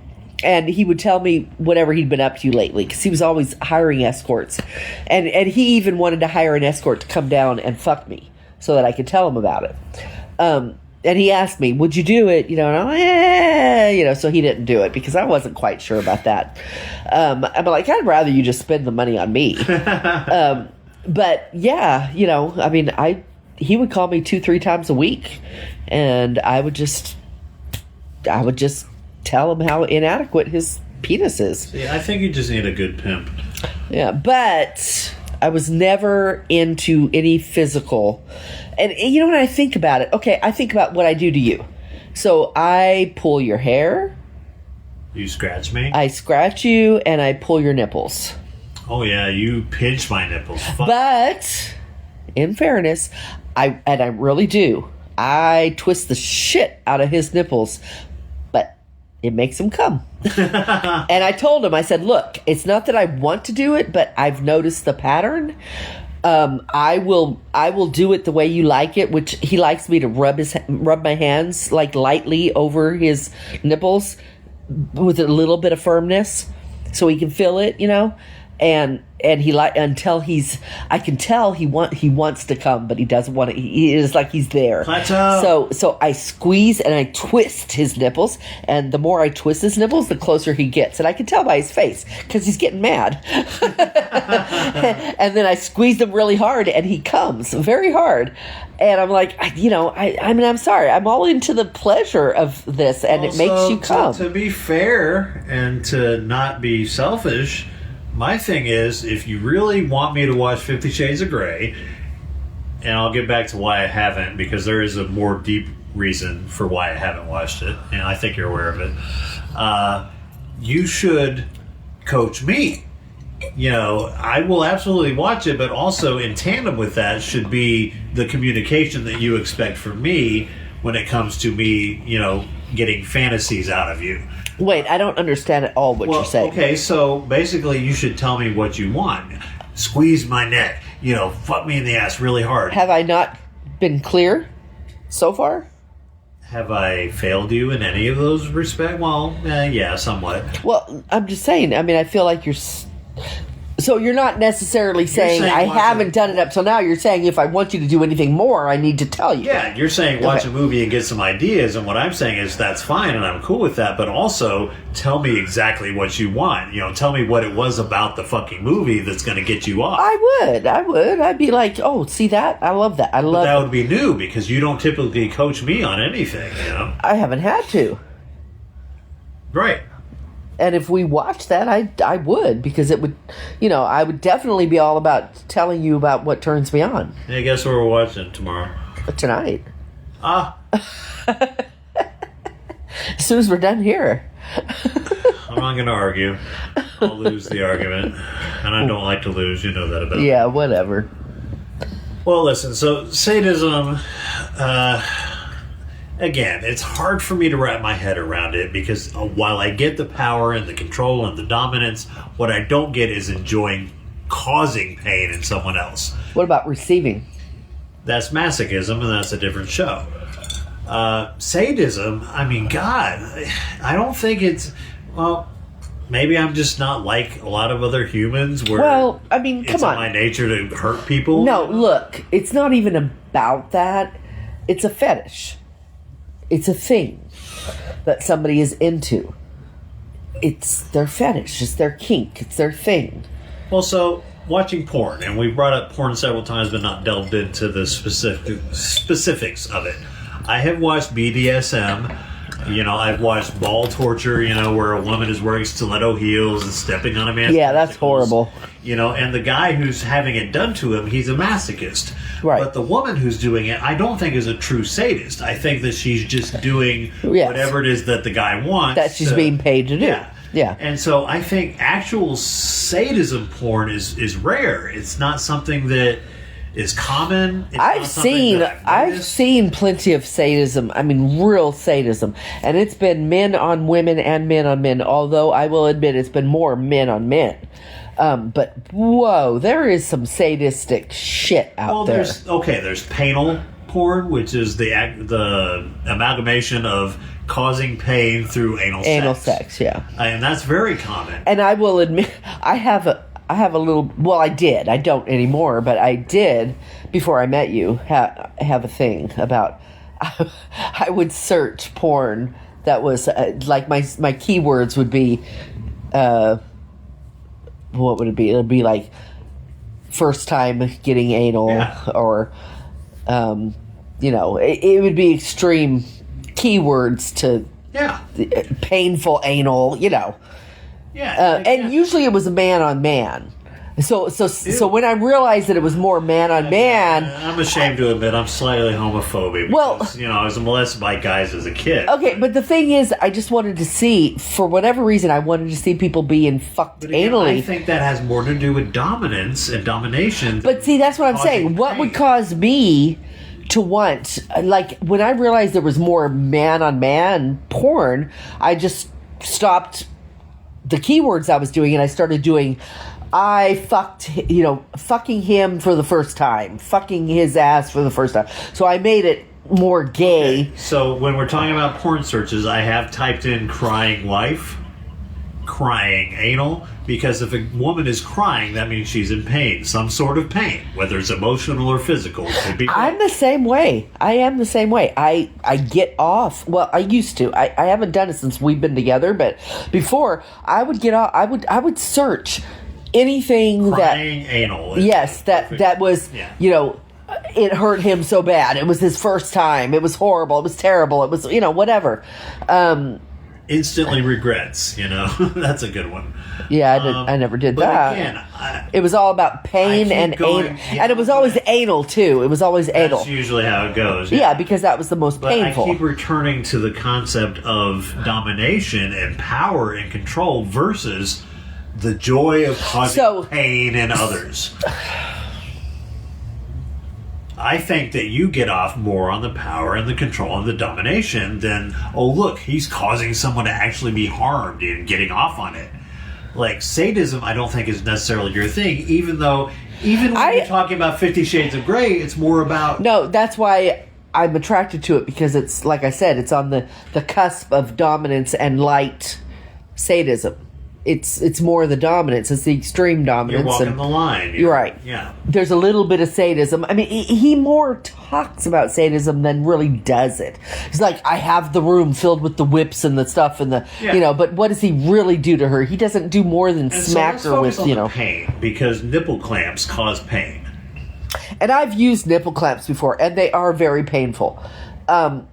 [SPEAKER 7] and he would tell me whatever he'd been up to lately because he was always hiring escorts. And he even wanted to hire an escort to come down and fuck me so that I could tell him about it. And he asked me, would you do it? You know, and I'm like, you know, so he didn't do it because I wasn't quite sure about that. I'm like, I'd rather you just spend the money on me. But yeah, you know, I mean, he would call me 2-3 times a week and I would just tell him how inadequate his penis is.
[SPEAKER 6] Yeah, I think you just need a good pimp.
[SPEAKER 7] Yeah, but I was never into any physical. And you know, when I think about it, okay, I think about what I do to you. So I pull your hair.
[SPEAKER 6] You scratch me?
[SPEAKER 7] I scratch you and I pull your nipples.
[SPEAKER 6] Oh, yeah, you pinch my nipples. Fuck.
[SPEAKER 7] But in fairness, I really do. I twist the shit out of his nipples, but it makes him come. And I told him, I said, look, it's not that I want to do it, but I've noticed the pattern. I will do it the way you like it, which he likes me to rub my hands like lightly over his nipples with a little bit of firmness so he can feel it, you know. And he I can tell he wants to come, but he doesn't want to. He is like he's there.
[SPEAKER 6] Plateau.
[SPEAKER 7] So I squeeze and I twist his nipples, and the more I twist his nipples, the closer he gets, and I can tell by his face because he's getting mad. And then I squeeze him really hard, and he comes very hard. And I'm like, you know, I mean, I'm sorry, I'm all into the pleasure of this, and it makes you come.
[SPEAKER 6] To be fair and to not be selfish. My thing is, if you really want me to watch 50 Shades of Grey, and I'll get back to why I haven't, because there is a more deep reason for why I haven't watched it, and I think you're aware of it, you should coach me. You know, I will absolutely watch it, but also in tandem with that should be the communication that you expect from me when it comes to me, you know, getting fantasies out of you.
[SPEAKER 7] Wait, I don't understand at all what you're saying.
[SPEAKER 6] Okay, so basically you should tell me what you want. Squeeze my neck. You know, fuck me in the ass really hard.
[SPEAKER 7] Have I not been clear so far?
[SPEAKER 6] Have I failed you in any of those respects? Well, yeah, somewhat.
[SPEAKER 7] Well, I'm just saying, I mean, I feel like you're... So you're not necessarily saying I haven't done it up till now. You're saying if I want you to do anything more, I need to tell you.
[SPEAKER 6] Yeah, you're saying watch a movie and get some ideas, and what I'm saying is that's fine, and I'm cool with that, but also tell me exactly what you want. You know, tell me what it was about the fucking movie that's going to get you off.
[SPEAKER 7] I would. I'd be like, oh, see that? I love that. I love
[SPEAKER 6] that would be new, because you don't typically coach me on anything, you know?
[SPEAKER 7] I haven't had to.
[SPEAKER 6] Right.
[SPEAKER 7] And if we watched that, I would, because it would, you know, I would definitely be all about telling you about what turns me on.
[SPEAKER 6] Hey, guess what we're watching tomorrow?
[SPEAKER 7] Tonight.
[SPEAKER 6] Ah.
[SPEAKER 7] As soon as we're done here.
[SPEAKER 6] I'm not going to argue. I'll lose the argument. And I don't like to lose. You know that about me.
[SPEAKER 7] Yeah, whatever.
[SPEAKER 6] Well, listen, so sadism, again, it's hard for me to wrap my head around it because while I get the power and the control and the dominance, what I don't get is enjoying causing pain in someone else.
[SPEAKER 7] What about receiving?
[SPEAKER 6] That's masochism, and that's a different show. Sadism, I mean, God, I don't think it's, well, maybe I'm just not like a lot of other humans where
[SPEAKER 7] Well, I mean,
[SPEAKER 6] it's
[SPEAKER 7] come on.
[SPEAKER 6] in my nature to hurt people.
[SPEAKER 7] No, look, it's not even about that. It's a fetish. It's a thing that somebody is into. It's their fetish. It's their kink. It's their thing.
[SPEAKER 6] Well, so watching porn, and we brought up porn several times, but not delved into the specifics of it. I have watched BDSM. You know, I've watched ball torture, you know, where a woman is wearing stiletto heels and stepping on a man's
[SPEAKER 7] Yeah, that's
[SPEAKER 6] testicles.
[SPEAKER 7] horrible.
[SPEAKER 6] You know, and the guy who's having it done to him, he's a masochist.
[SPEAKER 7] Right.
[SPEAKER 6] But the woman who's doing it, I don't think is a true sadist. I think that she's just doing
[SPEAKER 7] Yes.
[SPEAKER 6] whatever it is that the guy wants.
[SPEAKER 7] That she's being paid to do.
[SPEAKER 6] Yeah.
[SPEAKER 7] Yeah.
[SPEAKER 6] And so I think actual sadism porn is rare. It's not something that is common. It's not something that I've noticed.
[SPEAKER 7] seen plenty of sadism. I mean, real sadism, and it's been men on women and men on men. Although I will admit, it's been more men on men. But whoa, there is some sadistic shit out there.
[SPEAKER 6] There's penal porn, which is the amalgamation of causing pain through anal
[SPEAKER 7] sex. Yeah,
[SPEAKER 6] and that's very common.
[SPEAKER 7] and I will admit, I have a little. Well, I did. I don't anymore, but I did before I met you. Have a thing about. I would search porn that was like my keywords would be. What would it be? It would be like first time getting anal, or you know, it would be extreme keywords to painful anal. You know.
[SPEAKER 6] Yeah,
[SPEAKER 7] and usually it was a man on man. So when I realized that it was more man on man,
[SPEAKER 6] I'm ashamed to admit I'm slightly homophobic. Because, you know, I was molested by guys as a kid.
[SPEAKER 7] Okay, but the thing is, I just wanted to see, for whatever reason, I wanted to see people being fucked anally.
[SPEAKER 6] I think that has more to do with dominance and domination.
[SPEAKER 7] But see, that's what I'm saying. What would cause me to want, like, when I realized there was more man on man porn, I just stopped the keywords I was doing, and I started doing, fucking him for the first time, fucking his ass for the first time. So I made it more gay.
[SPEAKER 6] Okay. So when we're talking about porn searches, I have typed in crying wife, crying anal, because if a woman is crying, that means she's in pain, some sort of pain, whether it's emotional or physical. It could be
[SPEAKER 7] I'm the same way. I am the same way. I get off. Well, I used to. I haven't done it since we've been together, but before I would get off. I would search anything
[SPEAKER 6] crying anal.
[SPEAKER 7] Yes, that was it hurt him so bad. It was his first time. It was horrible. It was terrible. It was whatever.
[SPEAKER 6] Instantly regrets. That's a good one.
[SPEAKER 7] Yeah, I never did that.
[SPEAKER 6] Again,
[SPEAKER 7] it was all about pain and anal, and it was always anal too. It was always anal.
[SPEAKER 6] That's usually how it goes.
[SPEAKER 7] Yeah, because that was the most painful.
[SPEAKER 6] I keep returning to the concept of domination and power and control versus the joy of causing pain in others. I think that you get off more on the power and the control and the domination than, oh, look, he's causing someone to actually be harmed and getting off on it. Like, sadism, I don't think is necessarily your thing, even when you're talking about 50 Shades of Grey, it's more about...
[SPEAKER 7] No, that's why I'm attracted to it, because it's, like I said, it's on the cusp of dominance and light sadism. It's more the dominance. It's the extreme dominance.
[SPEAKER 6] You're walking the line.
[SPEAKER 7] You're right.
[SPEAKER 6] Yeah.
[SPEAKER 7] There's a little bit of sadism. I mean, he more talks about sadism than really does it. He's like, I have the room filled with the whips and the stuff and but what does he really do to her? He doesn't do more than smack her with,
[SPEAKER 6] the pain, because nipple clamps cause pain.
[SPEAKER 7] And I've used nipple clamps before, and they are very painful. And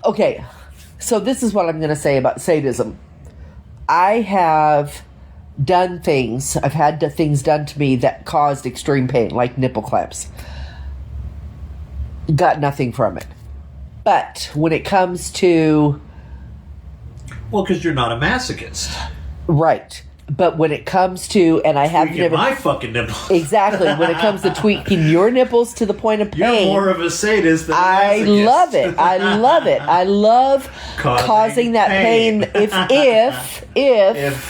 [SPEAKER 7] okay. So this is what I'm going to say about sadism. I have done things, I've had things done to me that caused extreme pain, like nipple clamps. Got nothing from it. But when it comes to...
[SPEAKER 6] Well, because you're not a masochist.
[SPEAKER 7] Right. But when it comes to, and I have
[SPEAKER 6] never... my fucking nipples.
[SPEAKER 7] Exactly. When it comes to tweaking your nipples to the point of pain...
[SPEAKER 6] You're more of a sadist than a
[SPEAKER 7] I
[SPEAKER 6] masochist.
[SPEAKER 7] love it. I love it. I love causing that pain if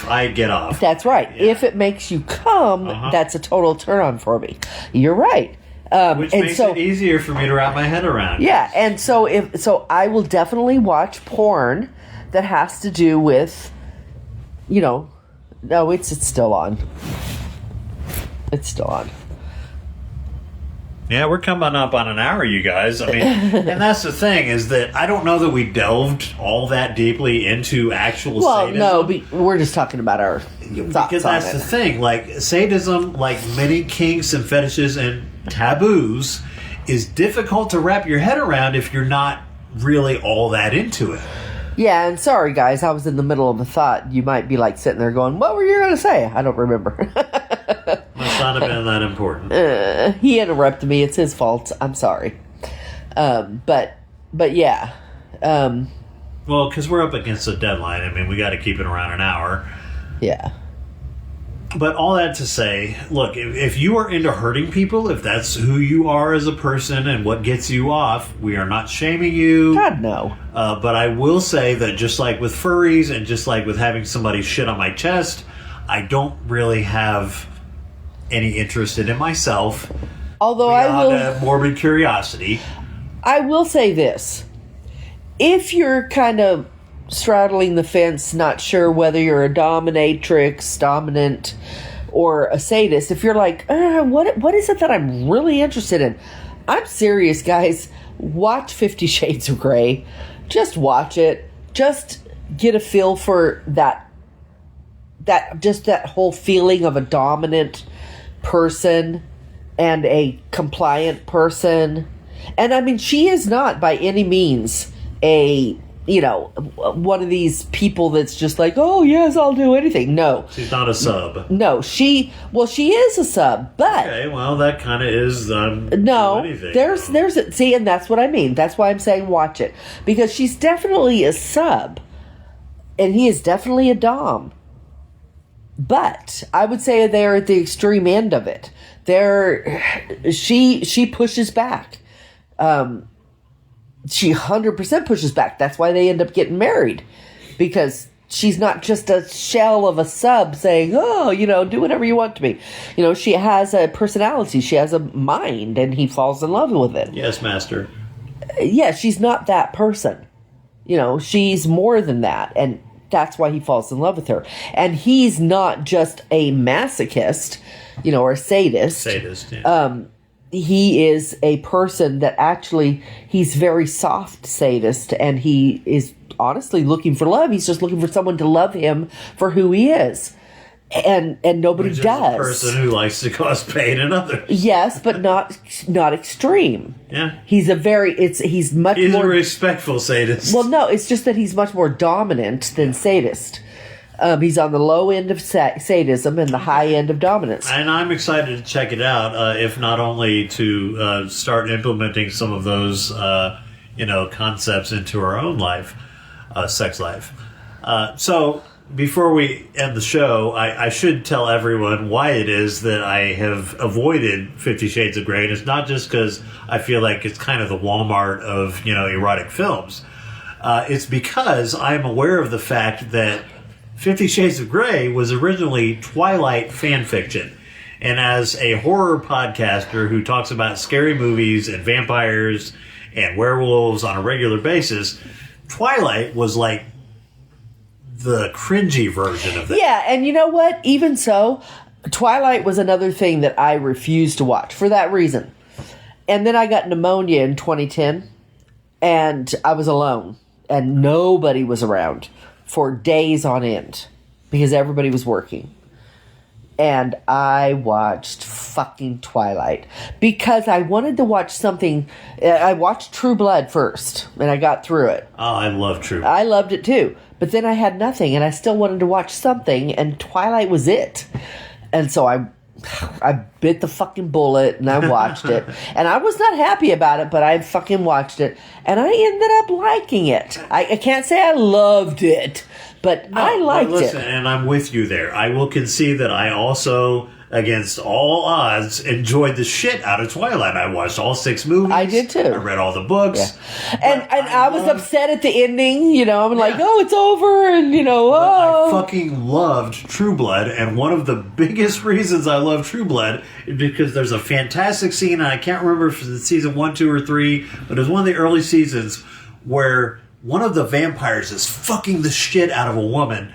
[SPEAKER 6] I get off.
[SPEAKER 7] That's right. Yeah. If it makes you come, that's a total turn on for me. You're right.
[SPEAKER 6] Which
[SPEAKER 7] and
[SPEAKER 6] makes
[SPEAKER 7] so,
[SPEAKER 6] it easier for me to wrap my head around.
[SPEAKER 7] Yeah, and so I will definitely watch porn that has to do with, no, it's still on. It's still on.
[SPEAKER 6] Yeah, we're coming up on an hour, you guys. I mean, and that's the thing, is that I don't know that we delved all that deeply into actual sadism.
[SPEAKER 7] No, we're just talking about our thoughts
[SPEAKER 6] because
[SPEAKER 7] on
[SPEAKER 6] that's
[SPEAKER 7] it.
[SPEAKER 6] the thing. Like, sadism, like many kinks and fetishes and taboos, is difficult to wrap your head around if you're not really all that into it.
[SPEAKER 7] Yeah, and sorry, guys, I was in the middle of a thought. You might be like sitting there going, what were you going to say? I don't remember.
[SPEAKER 6] Must not have been that important.
[SPEAKER 7] He interrupted me. It's his fault. I'm sorry. But yeah.
[SPEAKER 6] Well, because we're up against a deadline. I mean, we got to keep it around an hour.
[SPEAKER 7] Yeah.
[SPEAKER 6] But all that to say, look, if you are into hurting people, if that's who you are as a person and what gets you off, we are not shaming you.
[SPEAKER 7] God, no.
[SPEAKER 6] But I will say that just like with furries and just like with having somebody shit on my chest, I don't really have any interest in it myself.
[SPEAKER 7] Although
[SPEAKER 6] beyond morbid curiosity.
[SPEAKER 7] I will say this. If you're kind of straddling the fence, not sure whether you're a dominatrix, dominant, or a sadist, if you're like, what is it that I'm really interested in? I'm serious, guys. Watch 50 Shades of Grey. Just watch it. Just get a feel for that whole feeling of a dominant person and a compliant person. And I mean, she is not by any means one of these people that's just like, oh yes, I'll do anything. No,
[SPEAKER 6] she's not a sub.
[SPEAKER 7] No, she is a sub, but
[SPEAKER 6] okay, well, that kind of is
[SPEAKER 7] no. There's see, and that's what I mean. That's why I'm saying watch it, because she's definitely a sub, and he is definitely a dom. But I would say they're at the extreme end of it. She pushes back. She 100% pushes back. That's why they end up getting married. Because she's not just a shell of a sub saying, oh, do whatever you want to me. She has a personality. She has a mind, and he falls in love with it.
[SPEAKER 6] Yes, master.
[SPEAKER 7] Yeah, she's not that person. She's more than that. And that's why he falls in love with her. And he's not just a masochist, or a sadist.
[SPEAKER 6] Sadist, yeah.
[SPEAKER 7] He is a person that actually, he's very soft sadist, and he is honestly looking for love. He's just looking for someone to love him for who he is. And nobody
[SPEAKER 6] Which
[SPEAKER 7] does.
[SPEAKER 6] Is a person who likes to cause pain in others.
[SPEAKER 7] Yes, but not extreme.
[SPEAKER 6] Yeah.
[SPEAKER 7] He's much
[SPEAKER 6] He's
[SPEAKER 7] more...
[SPEAKER 6] a respectful sadist.
[SPEAKER 7] Well, no, it's just that he's much more dominant than sadist. He's on the low end of sadism and the high end of dominance.
[SPEAKER 6] And I'm excited to check it out, if not only to start implementing some of those, concepts into our own life, sex life. So before we end the show, I should tell everyone why it is that I have avoided 50 Shades of Grey. And it's not just because I feel like it's kind of the Walmart of, erotic films. It's because I'm aware of the fact that 50 Shades of Grey was originally Twilight fan fiction. And as a horror podcaster who talks about scary movies and vampires and werewolves on a regular basis, Twilight was like the cringy version of that.
[SPEAKER 7] Yeah, and you know what? Even so, Twilight was another thing that I refused to watch for that reason. And then I got pneumonia in 2010, and I was alone, and nobody was around for days on end because everybody was working. And I watched fucking Twilight because I wanted to watch something. I watched True Blood first, and I got through it.
[SPEAKER 6] Oh, I love True Blood.
[SPEAKER 7] I loved it too. But then I had nothing, and I still wanted to watch something, and Twilight was it. And so I bit the fucking bullet, and I watched it. And I was not happy about it, but I fucking watched it. And I ended up liking it. I can't say I loved it, but I liked it.
[SPEAKER 6] And I'm with you there. I will concede that I also against all odds, enjoyed the shit out of Twilight. I watched all 6 movies.
[SPEAKER 7] I did too.
[SPEAKER 6] I read all the books.
[SPEAKER 7] Yeah. And I was upset at the ending, you know. I'm like, oh, it's over, and you know,
[SPEAKER 6] I
[SPEAKER 7] oh.
[SPEAKER 6] fucking loved True Blood, and one of the biggest reasons I love True Blood is because there's a fantastic scene, and I can't remember if it's season 1, 2, or 3, but it was one of the early seasons where one of the vampires is fucking the shit out of a woman.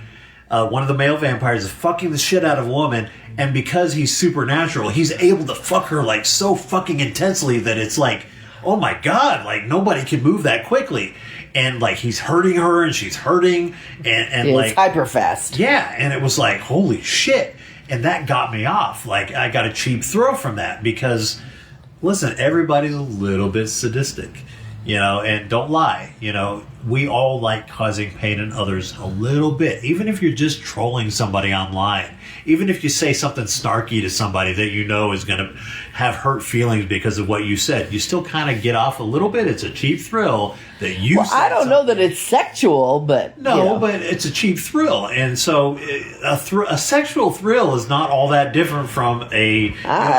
[SPEAKER 6] One of the male vampires is fucking the shit out of a woman, and because he's supernatural, he's able to fuck her like so fucking intensely that it's like, oh my god, like nobody can move that quickly. And like he's hurting her and she's hurting and
[SPEAKER 7] Yeah,
[SPEAKER 6] like
[SPEAKER 7] it's hyper fast.
[SPEAKER 6] yeah, and it was like, holy shit. And that got me off. Like I got a cheap thrill from that because listen, everybody's a little bit sadistic. You know, and don't lie, you know, we all like causing pain in others a little bit. Even if you're just trolling somebody online. Even if you say something snarky to somebody that you know is going to have hurt feelings because of what you said, you still kind of get off a little bit. It's a cheap thrill that you said
[SPEAKER 7] I don't know
[SPEAKER 6] something.
[SPEAKER 7] that it's sexual, but
[SPEAKER 6] No,
[SPEAKER 7] you know.
[SPEAKER 6] but it's a cheap thrill. And so a sexual thrill is not all that different from a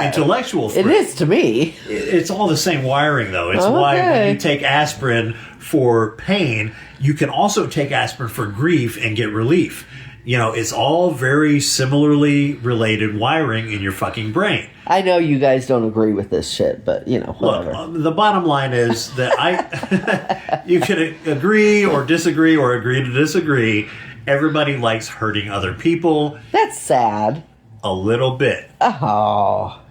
[SPEAKER 6] intellectual thrill.
[SPEAKER 7] It is to me.
[SPEAKER 6] It's all the same wiring, though. It's why when you take aspirin for pain, you can also take aspirin for grief and get relief. You know, it's all very similarly related wiring in your fucking brain.
[SPEAKER 7] I know you guys don't agree with this shit, but you know, whatever.
[SPEAKER 6] Look, the bottom line is that you can agree or disagree or agree to disagree. Everybody likes hurting other people.
[SPEAKER 7] That's sad.
[SPEAKER 6] A little bit.
[SPEAKER 7] Oh.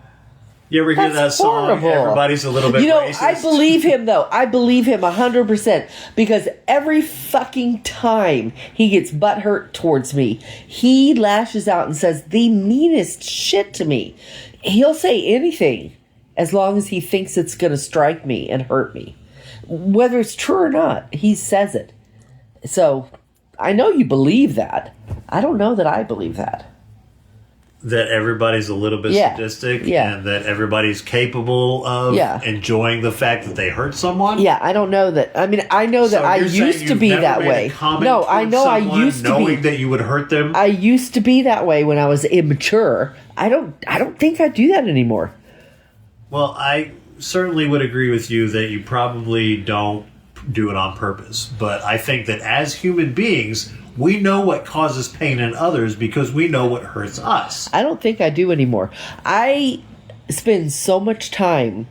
[SPEAKER 6] You ever hear that
[SPEAKER 7] That's
[SPEAKER 6] song?
[SPEAKER 7] horrible.
[SPEAKER 6] Everybody's a little bit
[SPEAKER 7] You know,
[SPEAKER 6] racist.
[SPEAKER 7] I believe him, though. I believe him 100% because every fucking time he gets butthurt towards me, he lashes out and says the meanest shit to me. He'll say anything as long as he thinks it's going to strike me and hurt me. Whether it's true or not, he says it. So, I know you believe that. I don't know that I believe that.
[SPEAKER 6] That everybody's a little bit
[SPEAKER 7] Yeah.
[SPEAKER 6] sadistic
[SPEAKER 7] Yeah.
[SPEAKER 6] and that everybody's capable of enjoying the fact that they hurt someone.
[SPEAKER 7] Yeah, I don't know that. I mean, I know that
[SPEAKER 6] So
[SPEAKER 7] I
[SPEAKER 6] you're saying
[SPEAKER 7] used to
[SPEAKER 6] you've
[SPEAKER 7] be
[SPEAKER 6] never
[SPEAKER 7] that
[SPEAKER 6] made
[SPEAKER 7] way.
[SPEAKER 6] a comment
[SPEAKER 7] No, I
[SPEAKER 6] towards
[SPEAKER 7] know I
[SPEAKER 6] someone
[SPEAKER 7] used to
[SPEAKER 6] knowing
[SPEAKER 7] be.
[SPEAKER 6] that you would hurt them.
[SPEAKER 7] I used to be that way when I was immature. I don't think I do that anymore.
[SPEAKER 6] Well, I certainly would agree with you that you probably don't do it on purpose. But I think that as human beings, we know what causes pain in others because we know what hurts us.
[SPEAKER 7] I don't think I do anymore. I spend so much time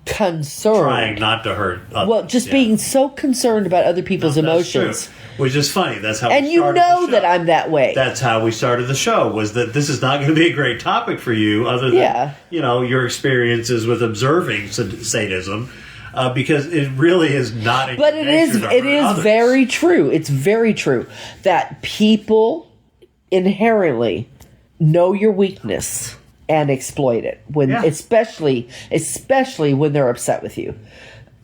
[SPEAKER 7] concerned.
[SPEAKER 6] Trying not to hurt others.
[SPEAKER 7] Well, just
[SPEAKER 6] Yeah.
[SPEAKER 7] being so concerned about other people's
[SPEAKER 6] That's
[SPEAKER 7] emotions.
[SPEAKER 6] true. Which is funny. That's how
[SPEAKER 7] And
[SPEAKER 6] we
[SPEAKER 7] you
[SPEAKER 6] started
[SPEAKER 7] know
[SPEAKER 6] the show.
[SPEAKER 7] that I'm that way.
[SPEAKER 6] That's how we started the show, was that this is not going to be a great topic for you other than, you know, your experiences with observing sadism, because it really is not in
[SPEAKER 7] But
[SPEAKER 6] your
[SPEAKER 7] it
[SPEAKER 6] nature
[SPEAKER 7] is
[SPEAKER 6] to hurt others.
[SPEAKER 7] very true. It's very true that people inherently know your weakness and exploit it when especially when they're upset with you.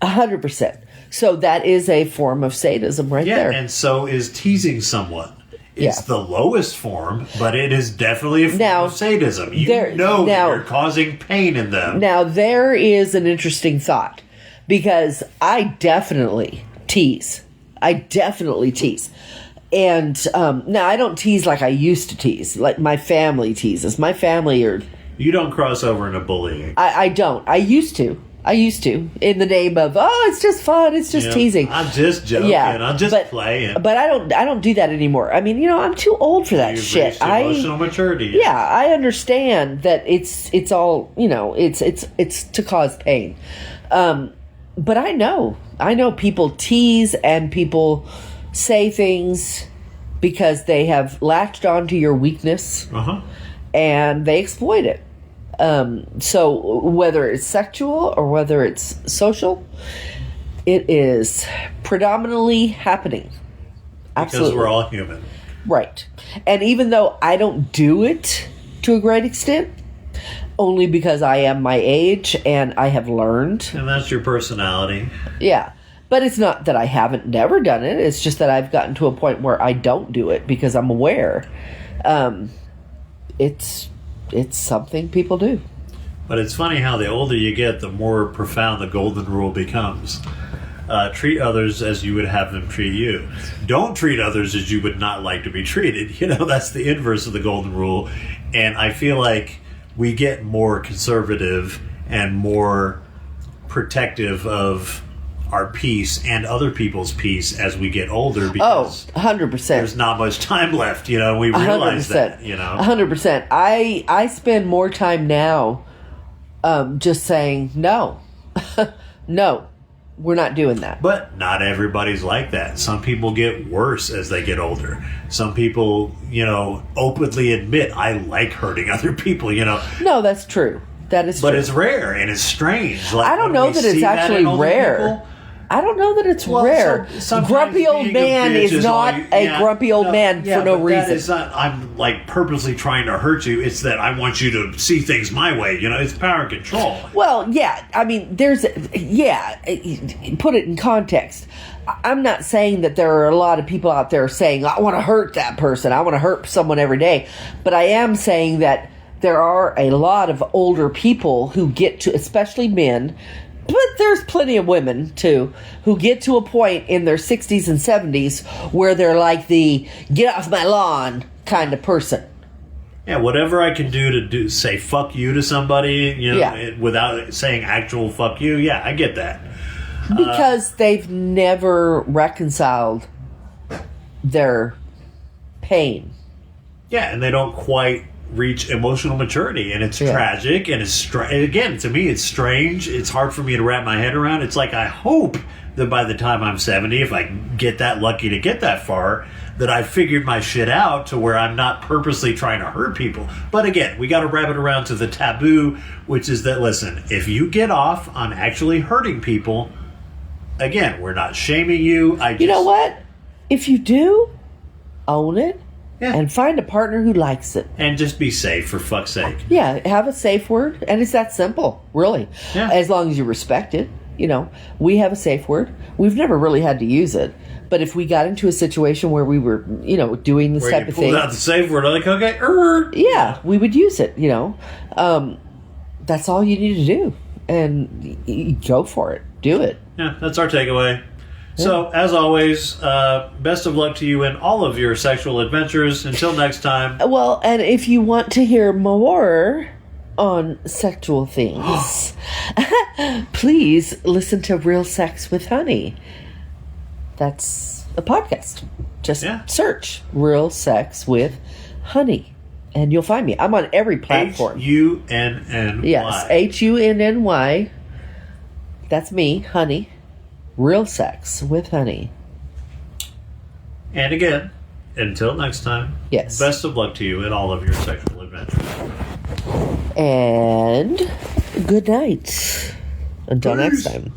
[SPEAKER 7] 100%. So that is a form of sadism right there.
[SPEAKER 6] And so is teasing someone. It's the lowest form, but it is definitely a form of sadism. You know that you're causing pain in them.
[SPEAKER 7] Now, there is an interesting thought because I definitely tease. And now I don't tease like I used to tease, like my family teases. My family are...
[SPEAKER 6] You don't cross over into bullying.
[SPEAKER 7] I don't. I used to. In the name of, oh, it's just fun. It's just teasing.
[SPEAKER 6] I'm just joking.
[SPEAKER 7] Yeah,
[SPEAKER 6] I'm just playing.
[SPEAKER 7] But I don't do that anymore. I mean, you know, I'm too old for that
[SPEAKER 6] You've
[SPEAKER 7] shit.
[SPEAKER 6] reached emotional maturity.
[SPEAKER 7] Yeah, I understand that it's all, you know, it's to cause pain. But I know people tease and people say things because they have latched onto your weakness and they exploit it. So whether it's sexual or whether it's social, it is predominantly happening. Absolutely.
[SPEAKER 6] Because we're all human.
[SPEAKER 7] Right. And even though I don't do it to a great extent, only because I am my age and I have learned.
[SPEAKER 6] And that's your personality.
[SPEAKER 7] Yeah. But it's not that I haven't never done it. It's just that I've gotten to a point where I don't do it because I'm aware. It's something people do.
[SPEAKER 6] But it's funny how the older you get, the more profound the golden rule becomes. Treat others as you would have them treat you. Don't treat others as you would not like to be treated. You know, that's the inverse of the golden rule. And I feel like we get more conservative and more protective of our peace and other people's peace as we get older, because
[SPEAKER 7] 100%.
[SPEAKER 6] there's not much time left, we realize
[SPEAKER 7] 100%.
[SPEAKER 6] that,
[SPEAKER 7] 100%. I spend more time now just saying no. No, we're not doing that.
[SPEAKER 6] But not everybody's like that. Some people get worse as they get older. Some people, openly admit, I like hurting other people,
[SPEAKER 7] No, that's true. That is true.
[SPEAKER 6] But it's rare and it's strange. Like,
[SPEAKER 7] I don't know that it's actually rare. I don't know that it's rare. Grumpy old man is not a grumpy old man for no reason.
[SPEAKER 6] That is not, I'm like purposely trying to hurt you. It's that I want you to see things my way. It's power and control.
[SPEAKER 7] Well, yeah. I mean, put it in context. I'm not saying that there are a lot of people out there saying, I want to hurt that person. I want to hurt someone every day. But I am saying that there are a lot of older people who get to, especially men, but there's plenty of women too, who get to a point in their 60s and 70s where they're like the get off my lawn kind of person.
[SPEAKER 6] Yeah, whatever I can do to say fuck you to somebody, without saying actual fuck you, I get that.
[SPEAKER 7] Because they've never reconciled their pain.
[SPEAKER 6] Yeah, and they don't quite reach emotional maturity, and it's tragic, and again, to me, it's strange. It's hard for me to wrap my head around. It's like, I hope that by the time I'm 70, if I get that lucky to get that far, that I've figured my shit out to where I'm not purposely trying to hurt people. But again, we got to wrap it around to the taboo, which is that, listen, if you get off on actually hurting people, again, we're not shaming you.
[SPEAKER 7] You know what? If you do, own it.
[SPEAKER 6] Yeah.
[SPEAKER 7] And find a partner who likes it.
[SPEAKER 6] And just be safe, for fuck's sake.
[SPEAKER 7] Yeah, have a safe word. And it's that simple, really.
[SPEAKER 6] Yeah.
[SPEAKER 7] As long as you respect it. We have a safe word. We've never really had to use it. But if we got into a situation where we were, doing this type of thing.
[SPEAKER 6] Pulled out the safe word, like, okay,
[SPEAKER 7] yeah, we would use it, That's all you need to do. And go for it. Do it.
[SPEAKER 6] Yeah, that's our takeaway. So, as always, best of luck to you in all of your sexual adventures. Until next time.
[SPEAKER 7] Well, and if you want to hear more on sexual things, please listen to Real Sex with Honey. That's a podcast. Just search Real Sex with Honey, and you'll find me. I'm on every platform.
[SPEAKER 6] Hunny.
[SPEAKER 7] Yes, Hunny. That's me, Honey. Real Sex with Honey.
[SPEAKER 6] And again, until next time,
[SPEAKER 7] yes,
[SPEAKER 6] best of luck to you in all of your sexual adventures.
[SPEAKER 7] And good night. Until next time.